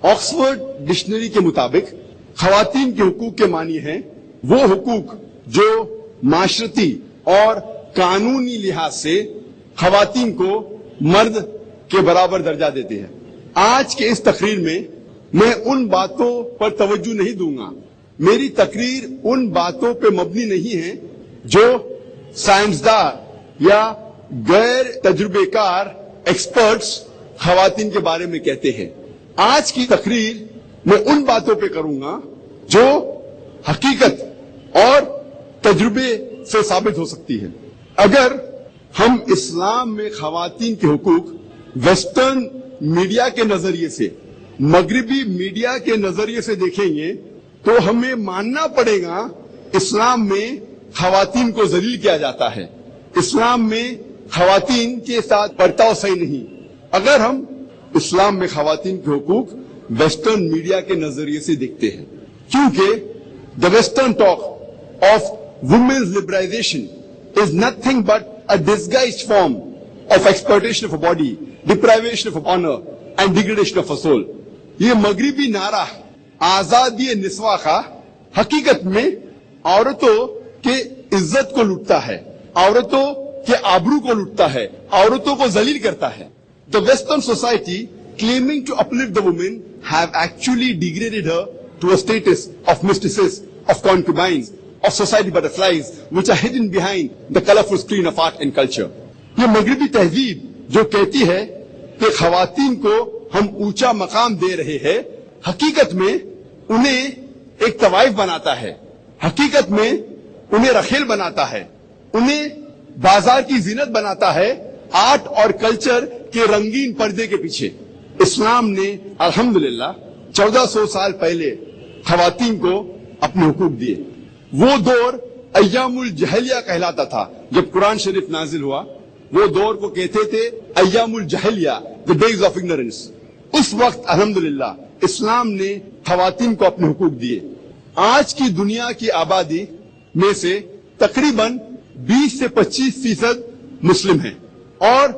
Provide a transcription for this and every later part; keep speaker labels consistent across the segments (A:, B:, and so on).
A: Oxford dictionary کے مطابق خواتین کے حقوق کے معنی ہیں وہ حقوق جو معاشرتی اور قانونی لحاظ سے خواتین کو مرد کے برابر درجہ دیتے ہیں۔ آج کے اس تقریر میں ان باتوں پر توجہ نہیں دوں گا۔ میری تقریر ان باتوں پہ مبنی نہیں ہے جو سائنسداں یا غیر تجربے کار ایکسپرٹس خواتین کے بارے میں کہتے ہیں۔ آج کی تقریر میں ان باتوں پہ کروں گا جو حقیقت اور تجربے سے ثابت ہو سکتی ہے۔ اگر ہم اسلام میں خواتین کے حقوق ویسٹرن میڈیا کے نظریے سے، مغربی میڈیا کے نظریے سے دیکھیں گے تو ہمیں ماننا پڑے گا اسلام میں خواتین کو ذلیل کیا جاتا ہے، اسلام میں خواتین کے ساتھ برتاؤ صحیح نہیں۔ اگر ہم اسلام میں خواتین کے حقوق ویسٹرن میڈیا کے نظریے سے دیکھتے ہیں، کیونکہ the western talk of women's liberalization is nothing but a disguised form of exploitation of a body, deprivation of honor and degradation of a soul۔ یہ مغربی نعرہ آزادی نسواں کا حقیقت میں عورتوں کے عزت کو لوٹتا ہے، عورتوں کے آبرو کو لوٹتا ہے، عورتوں کو ذلیل کرتا ہے۔ The Western society claiming to uplift the women have actually degraded her to a status of mistresses, of concubines, of society butterflies which are hidden behind the colorful screen of art and culture۔ یہ مغربی تہذیب جو کہتی ہے کہ خواتین کو ہم اونچا مقام دے رہے ہیں، حقیقت میں انہیں ایک طوائف بناتا ہے، حقیقت میں انہیں رخیل بناتا ہے، انہیں بازار کی زینت بناتا ہے آرٹ اور کلچر کے رنگین پردے کے پیچھے۔ اسلام نے الحمدللہ 1400 سال پہلے خواتین کو اپنے حقوق دیے۔ وہ دور ایام الجہلیہ کہلاتا تھا۔ جب قرآن شریف نازل ہوا وہ دور کو کہتے تھے ایام الجہلیہ، the days of ignorance۔ اس وقت الحمدللہ اسلام نے خواتین کو اپنے حقوق دیے۔ آج کی دنیا کی آبادی میں سے تقریباً 20 سے 25% مسلم ہیں اور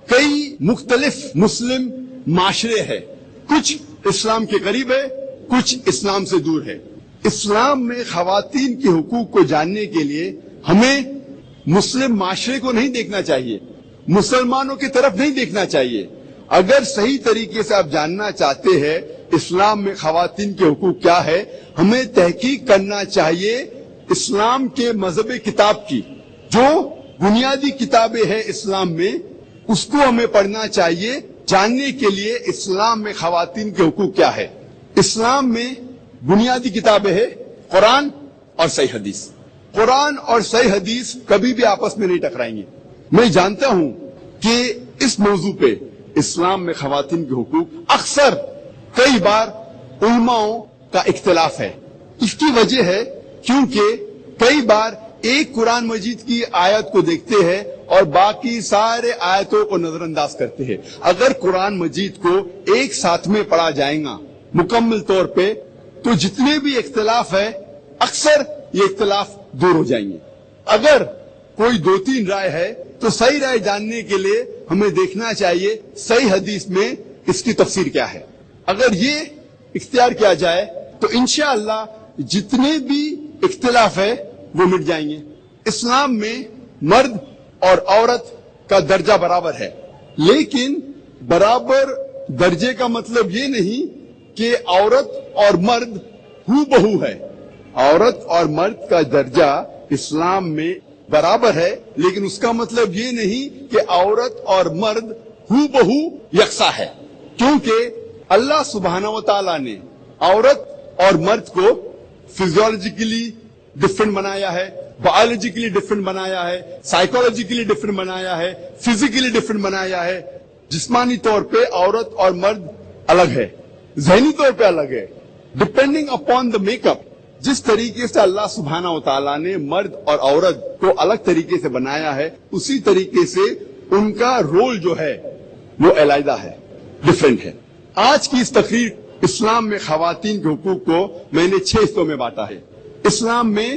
A: کئی مختلف مسلم معاشرے ہیں، کچھ اسلام کے قریب ہے، کچھ اسلام سے دور ہے۔ اسلام میں خواتین کے حقوق کو جاننے کے لیے ہمیں مسلم معاشرے کو نہیں دیکھنا چاہیے، مسلمانوں کی طرف نہیں دیکھنا چاہیے۔ اگر صحیح طریقے سے آپ جاننا چاہتے ہیں اسلام میں خواتین کے حقوق کیا ہے، ہمیں تحقیق کرنا چاہیے اسلام کے مذہب کتاب کی، جو بنیادی کتابیں ہیں اسلام میں، اس کو ہمیں پڑھنا چاہیے جاننے کے لیے اسلام میں خواتین کے حقوق کیا ہے۔ اسلام میں بنیادی کتابیں ہیں قرآن اور صحیح حدیث۔ قرآن اور صحیح حدیث کبھی بھی آپس میں نہیں ٹکرائیں گے۔ میں جانتا ہوں کہ اس موضوع پہ اسلام میں خواتین کے حقوق اکثر کئی بار علماؤں کا اختلاف ہے۔ اس کی وجہ ہے کیونکہ کئی بار ایک قرآن مجید کی آیت کو دیکھتے ہیں اور باقی سارے آیتوں کو نظر انداز کرتے ہیں۔ اگر قرآن مجید کو ایک ساتھ میں پڑھا جائے گا مکمل طور پہ تو جتنے بھی اختلاف ہے اکثر یہ اختلاف دور ہو جائیں گے۔ اگر کوئی 2-3 رائے ہے تو صحیح رائے جاننے کے لیے ہمیں دیکھنا چاہیے صحیح حدیث میں اس کی تفسیر کیا ہے۔ اگر یہ اختیار کیا جائے تو انشاءاللہ جتنے بھی اختلاف ہے وہ مٹ جائیں گے۔ اسلام میں مرد اور عورت کا درجہ برابر ہے، لیکن برابر درجے کا مطلب یہ نہیں کہ عورت اور مرد ہو بہو ہے۔ عورت اور مرد کا درجہ اسلام میں برابر ہے، لیکن اس کا مطلب یہ نہیں کہ عورت اور مرد ہو بہو یکساں ہے، کیونکہ اللہ سبحانہ و تعالیٰ نے عورت اور مرد کو فزیولوجیکلی ڈفرنٹ بنایا ہے، بایولوجیکلی ڈفرنٹ بنایا ہے، سائیکولوجیکلی ڈفرنٹ بنایا ہے، فزیکلی ڈفرنٹ بنایا ہے۔ جسمانی طور پہ عورت اور مرد الگ ہے، ذہنی طور پہ الگ ہے، depending upon the make up. جس طریقے سے اللہ سبحانہ و تعالیٰ نے مرد اور عورت کو الگ طریقے سے بنایا ہے، اسی طریقے سے ان کا رول جو ہے وہ علیحدہ ہے، ڈفرنٹ ہے۔ آج کی اس تقریر اسلام میں خواتین کے حقوق کو میں نے 6 حصوں میں بانٹا ہے۔ اسلام میں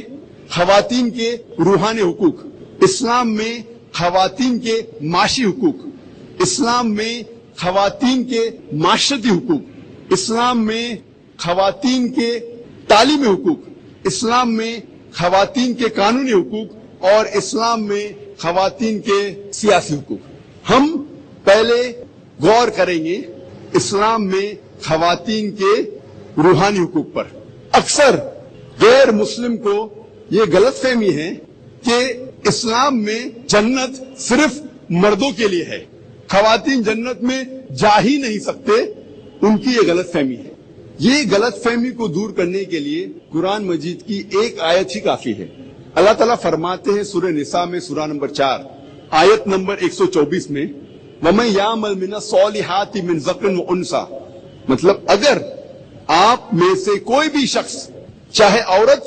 A: خواتین کے روحانی حقوق، اسلام میں خواتین کے معاشی حقوق، اسلام میں خواتین کے معاشرتی حقوق، اسلام میں خواتین کے تعلیمی حقوق، اسلام میں خواتین کے قانونی حقوق اور اسلام میں خواتین کے سیاسی حقوق۔ ہم پہلے غور کریں گے اسلام میں خواتین کے روحانی حقوق پر۔ اکثر غیر مسلم کو یہ غلط فہمی ہے کہ اسلام میں جنت صرف مردوں کے لیے ہے، خواتین جنت میں جا ہی نہیں سکتے، ان کی یہ غلط فہمی ہے۔ یہ غلط فہمی کو دور کرنے کے لیے قرآن مجید کی ایک آیت ہی کافی ہے۔ اللہ تعالیٰ فرماتے ہیں سورہ نساء میں سورہ نمبر 4 آیت نمبر 124 میں وَمَن يَعْمَلْ مِنَ الصَّالِحَاتِ مِن ذَكَرٍ وَأُنثَىٰ، مطلب اگر آپ میں سے کوئی بھی شخص چاہے عورت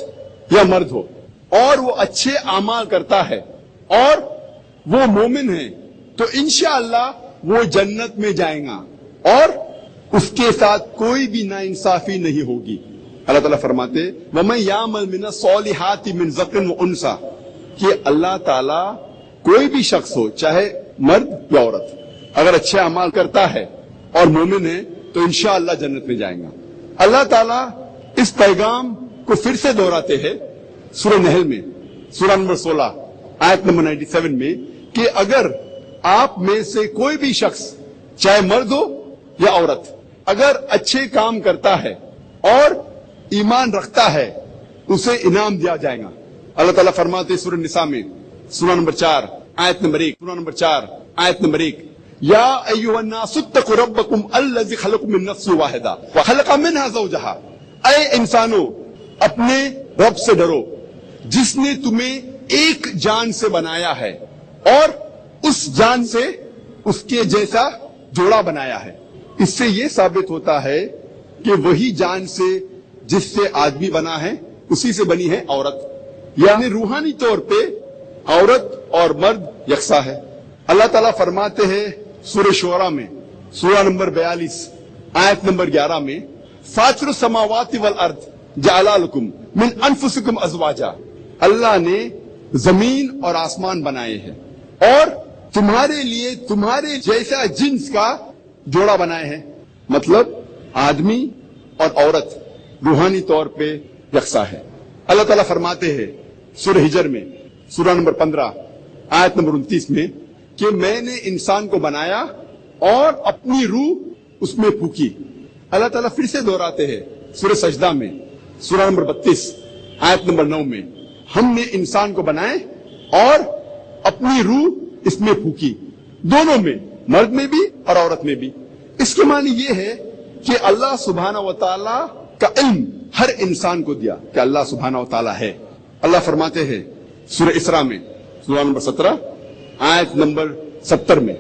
A: یا مرد ہو اور وہ اچھے اعمال کرتا ہے اور وہ مومن ہے تو انشاءاللہ وہ جنت میں جائیں گا اور اس کے ساتھ کوئی بھی ناانصافی نہیں ہوگی۔ اللہ تعالیٰ فرماتے وَمَن يَعْمَلْ مِنَ الصَّالِحَاتِ مِن ذَكَرٍ وَأُنثَىٰ کہ اللہ تعالیٰ کوئی بھی شخص ہو چاہے مرد یا عورت اگر اچھے اعمال کرتا ہے اور مومن ہے تو انشاءاللہ جنت میں جائیں گا۔ اللہ تعالیٰ اس پیغام کو پھر سے دہراتے ہیں سورہ نحل میں سورہ نمبر 16 آیت نمبر 97 میں کہ اگر آپ میں سے کوئی بھی شخص چاہے مرد ہو یا عورت اگر اچھے کام کرتا ہے اور ایمان رکھتا ہے اسے انعام دیا جائے گا۔ اللہ تعالیٰ فرماتے سورہ نساء میں سورہ نمبر 4 آیت نمبر 1 سورہ نمبر 4 آیت نمبر 1 یا ایھا الناس اتقوا ربکم الذی خلقکم من نفس واحدہ وخلق منها زوجہا، اے انسانوں اپنے رب سے ڈرو جس نے تمہیں ایک جان سے بنایا ہے اور اس جان سے اس کے جیسا جوڑا بنایا ہے۔ اس سے یہ ثابت ہوتا ہے کہ وہی جان سے جس سے آدمی بنا ہے اسی سے بنی ہے عورت، یعنی روحانی طور پہ عورت اور مرد یکساں ہے۔ اللہ تعالیٰ فرماتے ہیں سورہ شعراء میں سورہ نمبر 42 آیت نمبر 11 میں فاطر السماوات والارض جعل لکم من انفسکم ازواجا، اللہ نے زمین اور آسمان بنائے ہیں اور تمہارے لیے تمہارے جیسا جنس کا جوڑا بنائے ہیں، مطلب آدمی اور عورت روحانی طور پہ یکساں ہے۔ اللہ تعالیٰ فرماتے ہیں سورہ ہجر میں سورہ نمبر 15 آیت نمبر 29 میں کہ میں نے انسان کو بنایا اور اپنی روح اس میں پھونکی۔ اللہ تعالیٰ پھر سے دہراتے ہیں سورہ سجدہ میں سورہ نمبر 32 آیت نمبر 9 میں ہم نے انسان کو بنائے اور اپنی روح اس میں پھونکی، دونوں میں، مرد میں بھی اور عورت میں بھی۔ اس کے معنی یہ ہے کہ اللہ سبحانہ و تعالی کا علم ہر انسان کو دیا کہ اللہ سبحانہ و تعالی ہے۔ اللہ فرماتے ہیں سورہ اسراء میں سورہ نمبر 17 آیت نمبر 70 میں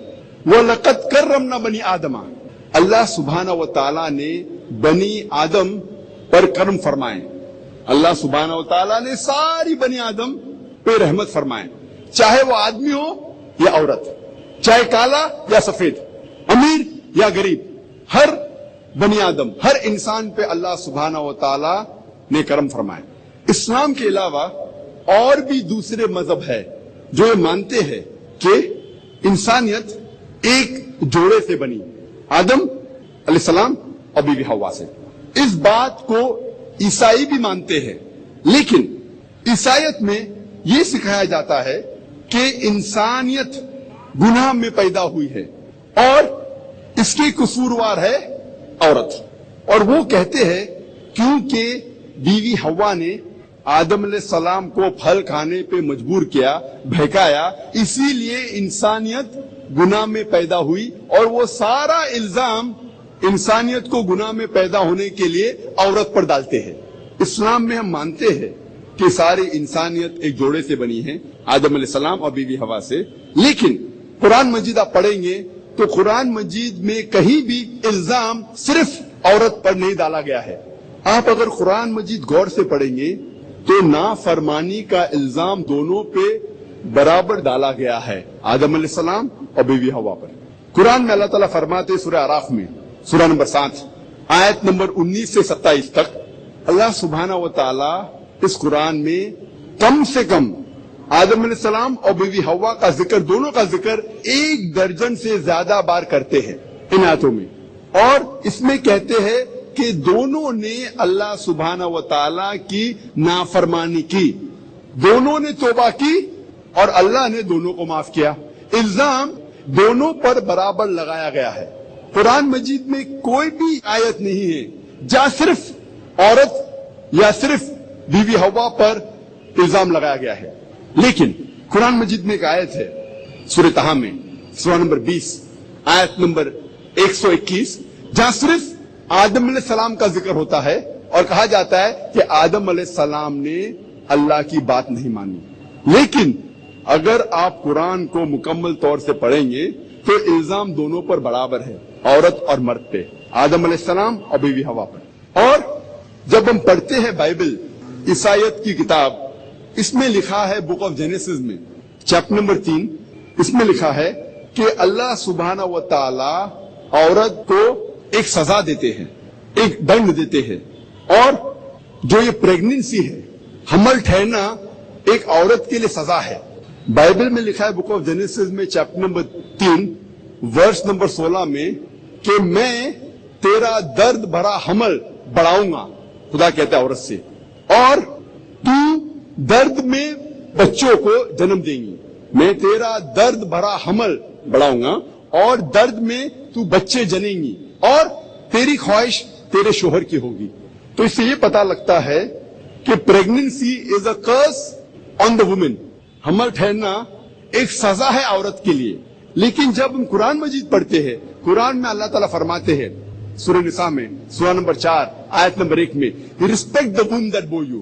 A: وَلَقَدْ كَرَّمْنَا بَنِي آدَمَ، اللہ سبحانہ و تعالی نے بنی آدم پر کرم فرمائے۔ اللہ سبحانہ و تعالی نے ساری بنی آدم پہ رحمت فرمائے، چاہے وہ آدمی ہو یا عورت، چاہے کالا یا سفید، امیر یا غریب، ہر بنی آدم ہر انسان پہ اللہ سبحانہ و تعالی نے کرم فرمائے۔ اسلام کے علاوہ اور بھی دوسرے مذہب ہے جو یہ مانتے ہیں کہ انسانیت ایک جوڑے سے بنی، آدم علیہ السلام اور بیوی حوا سے۔ اس بات کو عیسائی بھی مانتے ہیں، لیکن عیسائیت میں یہ سکھایا جاتا ہے کہ انسانیت گناہ میں پیدا ہوئی ہے اور اس کی قصوروار ہے عورت، اور وہ کہتے ہیں کیونکہ بیوی حوا نے آدم علیہ السلام کو پھل کھانے پہ مجبور کیا، بہکایا، اسی لیے انسانیت گناہ میں پیدا ہوئی، اور وہ سارا الزام انسانیت کو گناہ میں پیدا ہونے کے لیے عورت پر ڈالتے ہیں۔ اسلام میں ہم مانتے ہیں کہ ساری انسانیت ایک جوڑے سے بنی ہے، آدم علیہ السلام اور بیوی حوا سے، لیکن قرآن مجید آپ پڑھیں گے تو قرآن مجید میں کہیں بھی الزام صرف عورت پر نہیں ڈالا گیا ہے۔ آپ اگر قرآن مجید غور سے پڑھیں گے تو نافرمانی کا الزام دونوں پہ برابر ڈالا گیا ہے، آدم علیہ السلام اور بیوی حوا پر۔ قرآن میں اللہ تعالیٰ فرماتے سورہ اعراف میں سورہ نمبر 7 آیت نمبر 19 سے 27 تک اللہ سبحانہ و تعالیٰ اس قرآن میں کم سے کم آدم علیہ السلام اور بیوی حوا کا ذکر، دونوں کا ذکر 1 درجن سے زیادہ بار کرتے ہیں ان آیتوں میں، اور اس میں کہتے ہیں کہ دونوں نے اللہ سبحانہ و تعالی کی نافرمانی کی، دونوں نے توبہ کی اور اللہ نے دونوں کو معاف کیا۔ الزام دونوں پر برابر لگایا گیا ہے۔ قرآن مجید میں کوئی بھی آیت نہیں ہے جہاں صرف عورت یا صرف بیوی حوا پر الزام لگایا گیا ہے، لیکن قرآن مجید میں ایک آیت ہے سورہ طٰہٰ میں، سورہ نمبر 20 آیت نمبر 121، جہاں صرف آدم علیہ السلام کا ذکر ہوتا ہے اور کہا جاتا ہے کہ آدم علیہ السلام نے اللہ کی بات نہیں مانی۔ لیکن اگر آپ قرآن کو مکمل طور سے پڑھیں گے تو الزام دونوں پر برابر ہے، عورت اور مرد پہ، آدم علیہ السلام اور بیوی حوا پر۔ اور جب ہم پڑھتے ہیں بائبل، عیسائیت کی کتاب، اس میں لکھا ہے بک آف جینیسس میں چیپٹر نمبر 3، اس میں لکھا ہے کہ اللہ سبحانہ و تعالی عورت کو ایک سزا دیتے ہیں، ایک دنڈ دیتے ہیں، اور جو یہ پریگننسی ہے، حمل ٹھہرنا ایک عورت کے لیے سزا ہے۔ بائبل میں لکھا ہے بک آف جینیسس میں چیپٹر نمبر 3 ورس نمبر 16 میں کہ میں تیرا درد بھرا حمل بڑھاؤں گا، خدا کہتا ہے عورت سے، اور تو درد میں بچوں کو جنم دیں گی۔ میں تیرا درد بھرا حمل بڑھاؤں گا اور درد میں تو بچے جنیں گی، اور تیری خواہش تیرے شوہر کی ہوگی۔ تو اس سے یہ پتا لگتا ہے کہ pregnancy is a Chris on the woman, حمل ٹھہرنا ایک سزا ہے عورت کے لیے۔ لیکن جب ہم قرآن مجید پڑھتے ہیں، قرآن میں اللہ تعالیٰ فرماتے ہیں سورہ نساء میں سورہ نمبر 4 آیت نمبر 1 میں، respect the womb that bore you,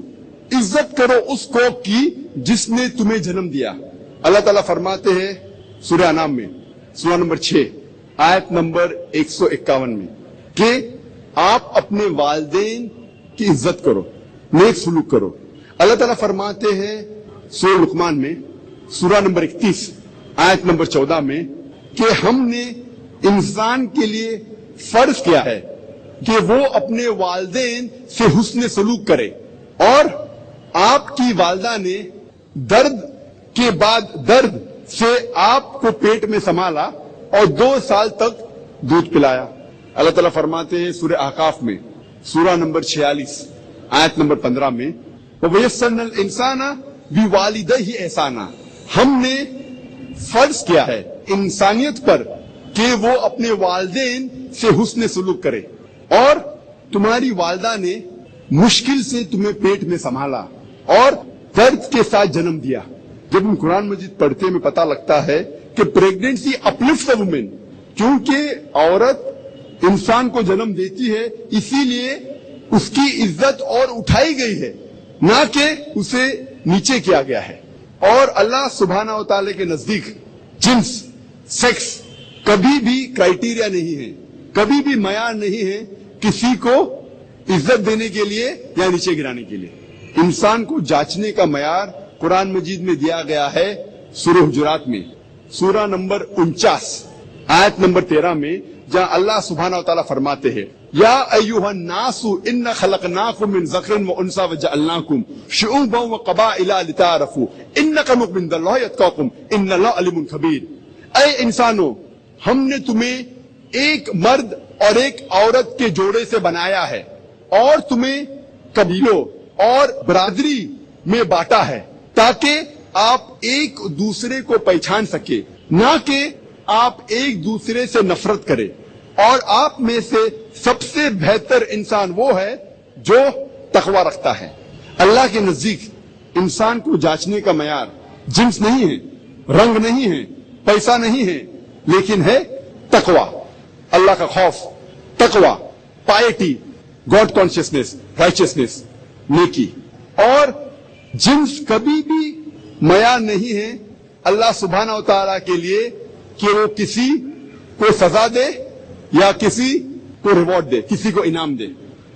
A: عزت کرو اس کوکھ کی جس نے تمہیں جنم دیا۔ اللہ تعالیٰ فرماتے ہیں سورہ انعام میں سورہ نمبر 6 آیت نمبر 151 میں کہ آپ اپنے والدین کی عزت کرو، نیک سلوک کرو۔ اللہ تعالیٰ فرماتے ہیں سورہ لقمان میں سورہ نمبر 31 آیت نمبر 14 میں کہ ہم نے انسان کے لیے فرض کیا ہے کہ وہ اپنے والدین سے حسن سلوک کرے، اور آپ کی والدہ نے درد کے بعد درد سے آپ کو پیٹ میں سنبھالا اور 2 سال تک دودھ پلایا۔ اللہ تعالیٰ فرماتے ہیں سورہ احقاف میں سورہ نمبر 46 آیت نمبر 15 میں، وَيَسَّرْنَا الْإِنسَانَ بِوَالِدَيْهِ احسانا، ہم نے فرض کیا ہے انسانیت پر کہ وہ اپنے والدین سے حسن سلوک کرے، اور تمہاری والدہ نے مشکل سے تمہیں پیٹ میں سنبھالا اور درد کے ساتھ جنم دیا۔ جب ہم قرآن مجید پڑھتے میں پتہ لگتا ہے کہ پریگننسی اپلفٹس اے وومن، کیونکہ عورت انسان کو جنم دیتی ہے اسی لیے اس کی عزت اور اٹھائی گئی ہے، نہ کہ اسے نیچے کیا گیا ہے۔ اور اللہ سبحانہ و تعالی کے نزدیک جنس، سیکس کبھی بھی کرائیٹیریا نہیں ہے، کبھی بھی معیار نہیں ہے کسی کو عزت دینے کے لیے یا نیچے گرانے کے لیے۔ انسان کو جانچنے کا معیار قرآن مجید میں دیا گیا ہے سورہ حجرات میں سورہ نمبر 49 آیت نمبر 13 میں، جہاں اللہ سبحانہ و تعالیٰ فرماتے ہیں یا ایھا الناس ان خلقناکم من ذکر و انثی وجعلناکم شعوبا وقبائل لتعارفوا ان اکرمکم عند اللہ اتقاکم ان اللہ علیم خبیر۔ اے انسانوں، ہم نے تمہیں ایک مرد اور ایک عورت کے جوڑے سے بنایا ہے اور تمہیں قبیلوں اور برادری میں بانٹا ہے تاکہ آپ ایک دوسرے کو پہچان سکے، نہ کہ آپ ایک دوسرے سے نفرت کریں، اور آپ میں سے سب سے بہتر انسان وہ ہے جو تقوی رکھتا ہے۔ اللہ کے نزدیک انسان کو جانچنے کا معیار جنس نہیں ہے، رنگ نہیں ہے، پیسہ نہیں ہے، لیکن ہے تقوی، اللہ کا خوف، تقوی، پائٹی، گاڈ کانشیسنس، رائچسنس، نیکی۔ اور جنس کبھی بھی معیار نہیں ہے اللہ سبحانہ و تعالیٰ کے لیے کہ وہ کسی کو سزا دے یا کسی کو ریوارڈ دے، کسی کو انعام دے۔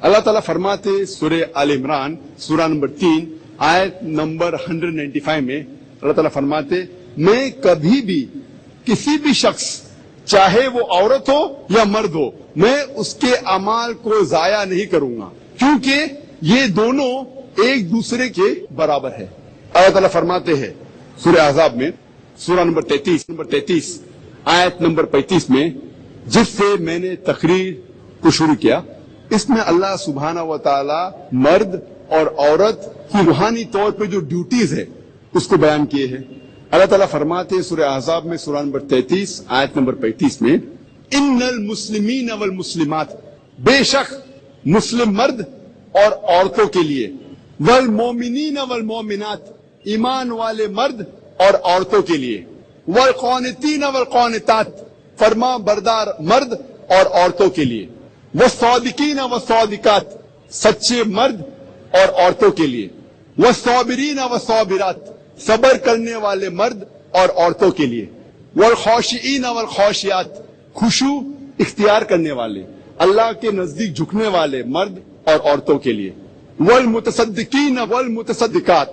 A: اللہ تعالیٰ فرماتے سورہ آل عمران سورہ نمبر 3 آیت نمبر 195 میں اللہ تعالیٰ فرماتے میں کبھی بھی کسی بھی شخص چاہے وہ عورت ہو یا مرد ہو، میں اس کے اعمال کو ضائع نہیں کروں گا، کیونکہ یہ دونوں ایک دوسرے کے برابر ہے۔ اللہ تعالیٰ فرماتے ہیں سورہ احزاب میں سورہ نمبر 33 آیت نمبر 35 میں، جس سے میں نے تقریر کو شروع کیا، اس میں اللہ سبحانہ و تعالی مرد اور عورت کی روحانی طور پہ جو ڈیوٹیز ہے اس کو بیان کیے ہیں. اللہ تعالیٰ فرماتے ہیں سورہ احزاب میں سورہ نمبر 33 آیت نمبر 35 میں ان المسلمین والمسلمات، بے شک مسلم مرد اور عورتوں کے لیے، والمومنین والمومنات، ایمان والے مرد اور عورتوں کے لیے، والقانتین والقانتات، فرما بردار مرد اور عورتوں کے لیے، والصادقین والصادقات، سچے مرد اور عورتوں کے لیے، والصابرین والصابرات، صبر کرنے والے مرد اور عورتوں کے لیے، والخاشعین والخاشعات، خشوع اختیار کرنے والے، اللہ کے نزدیک جھکنے والے مرد اور عورتوں کے لیے، والمتصدقین والمتصدقات،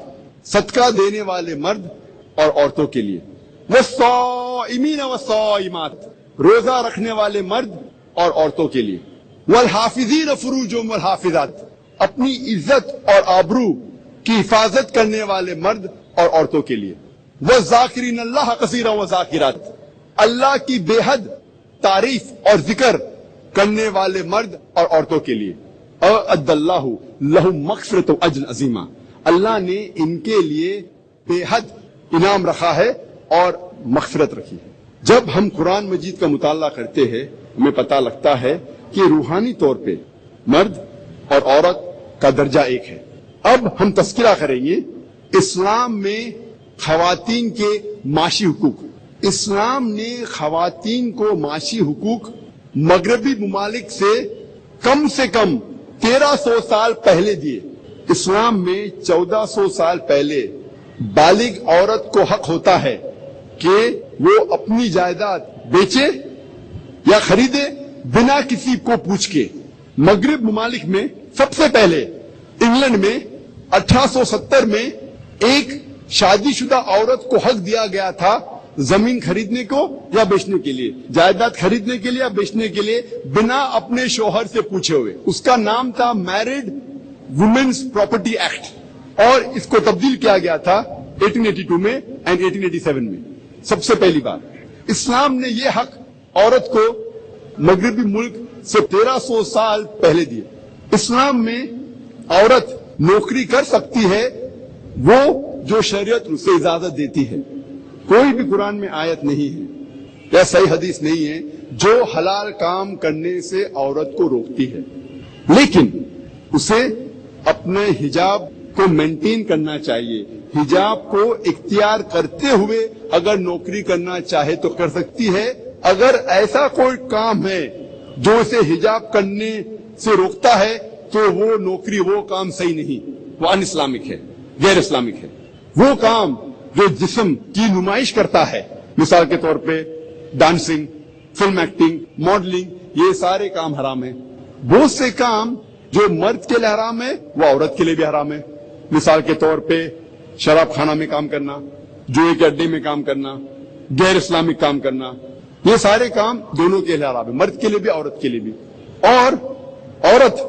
A: صدقہ دینے والے مرد اور عورتوں کے لیے، والصائمین والصائمات، روزہ رکھنے والے مرد اور عورتوں کے لیے، والحافظین فروجهم والحافظات، اپنی عزت اور آبرو کی حفاظت کرنے والے مرد اور عورتوں کے لیے، والذاکرین اللہ کثیرا وذاکرات، اللہ کی بے حد تعریف اور ذکر کرنے والے مرد اور عورتوں کے لیے، اعد اللہ لہم مغفرۃ و اجر عظیما، اللہ نے ان کے لیے بے حد انعام رکھا ہے اور مغفرت رکھی ہے. جب ہم قرآن مجید کا مطالعہ کرتے ہیں ہمیں پتہ لگتا ہے کہ روحانی طور پہ مرد اور عورت کا درجہ ایک ہے. اب ہم تذکرہ کریں گے اسلام میں خواتین کے معاشی حقوق. اسلام نے خواتین کو معاشی حقوق مغربی ممالک سے کم 1300 سال پہلے دیے. اسلام میں 1400 سال پہلے بالغ عورت کو حق ہوتا ہے کہ وہ اپنی جائیداد بیچے یا خریدے بنا کسی کو پوچھ کے. مغرب ممالک میں سب سے پہلے انگلینڈ میں 1870 میں ایک شادی شدہ عورت کو حق دیا گیا تھا زمین خریدنے کو یا بیچنے کے لیے، جائیداد خریدنے کے لیے یا بیچنے کے لیے بنا اپنے شوہر سے پوچھے ہوئے. اس کا نام تھا میرڈ وومنز پراپرٹی ایکٹ اور اس کو تبدیل کیا گیا تھا 1882 میں اینڈ 1887 میں. سب سے پہلی بار اسلام نے یہ حق عورت کو مغربی ملک سے 1300 سال پہلے دیے. اسلام میں عورت نوکری کر سکتی ہے وہ جو شریعت اسے اجازت دیتی ہے. کوئی بھی قرآن میں آیت نہیں ہے یا صحیح حدیث نہیں ہے جو حلال کام کرنے سے عورت کو روکتی ہے، لیکن اسے اپنے حجاب کو مینٹین کرنا چاہیے. حجاب کو اختیار کرتے ہوئے اگر نوکری کرنا چاہے تو کر سکتی ہے. اگر ایسا کوئی کام ہے جو اسے حجاب کرنے سے روکتا ہے تو وہ نوکری، وہ کام صحیح نہیں، وہ ان اسلامک ہے، غیر اسلامک ہے. وہ کام جو جسم کی نمائش کرتا ہے، مثال کے طور پہ ڈانسنگ، فلم ایکٹنگ، ماڈلنگ، یہ سارے کام حرام ہیں. بہت سے کام جو مرد کے لیے حرام ہے وہ عورت کے لیے بھی حرام ہے. مثال کے طور پہ شراب خانہ میں کام کرنا، جوئے کے اڈے میں کام کرنا، غیر اسلامک کام کرنا، یہ سارے کام دونوں کے لیے حرام ہے، مرد کے لیے بھی عورت کے لیے بھی. اور عورت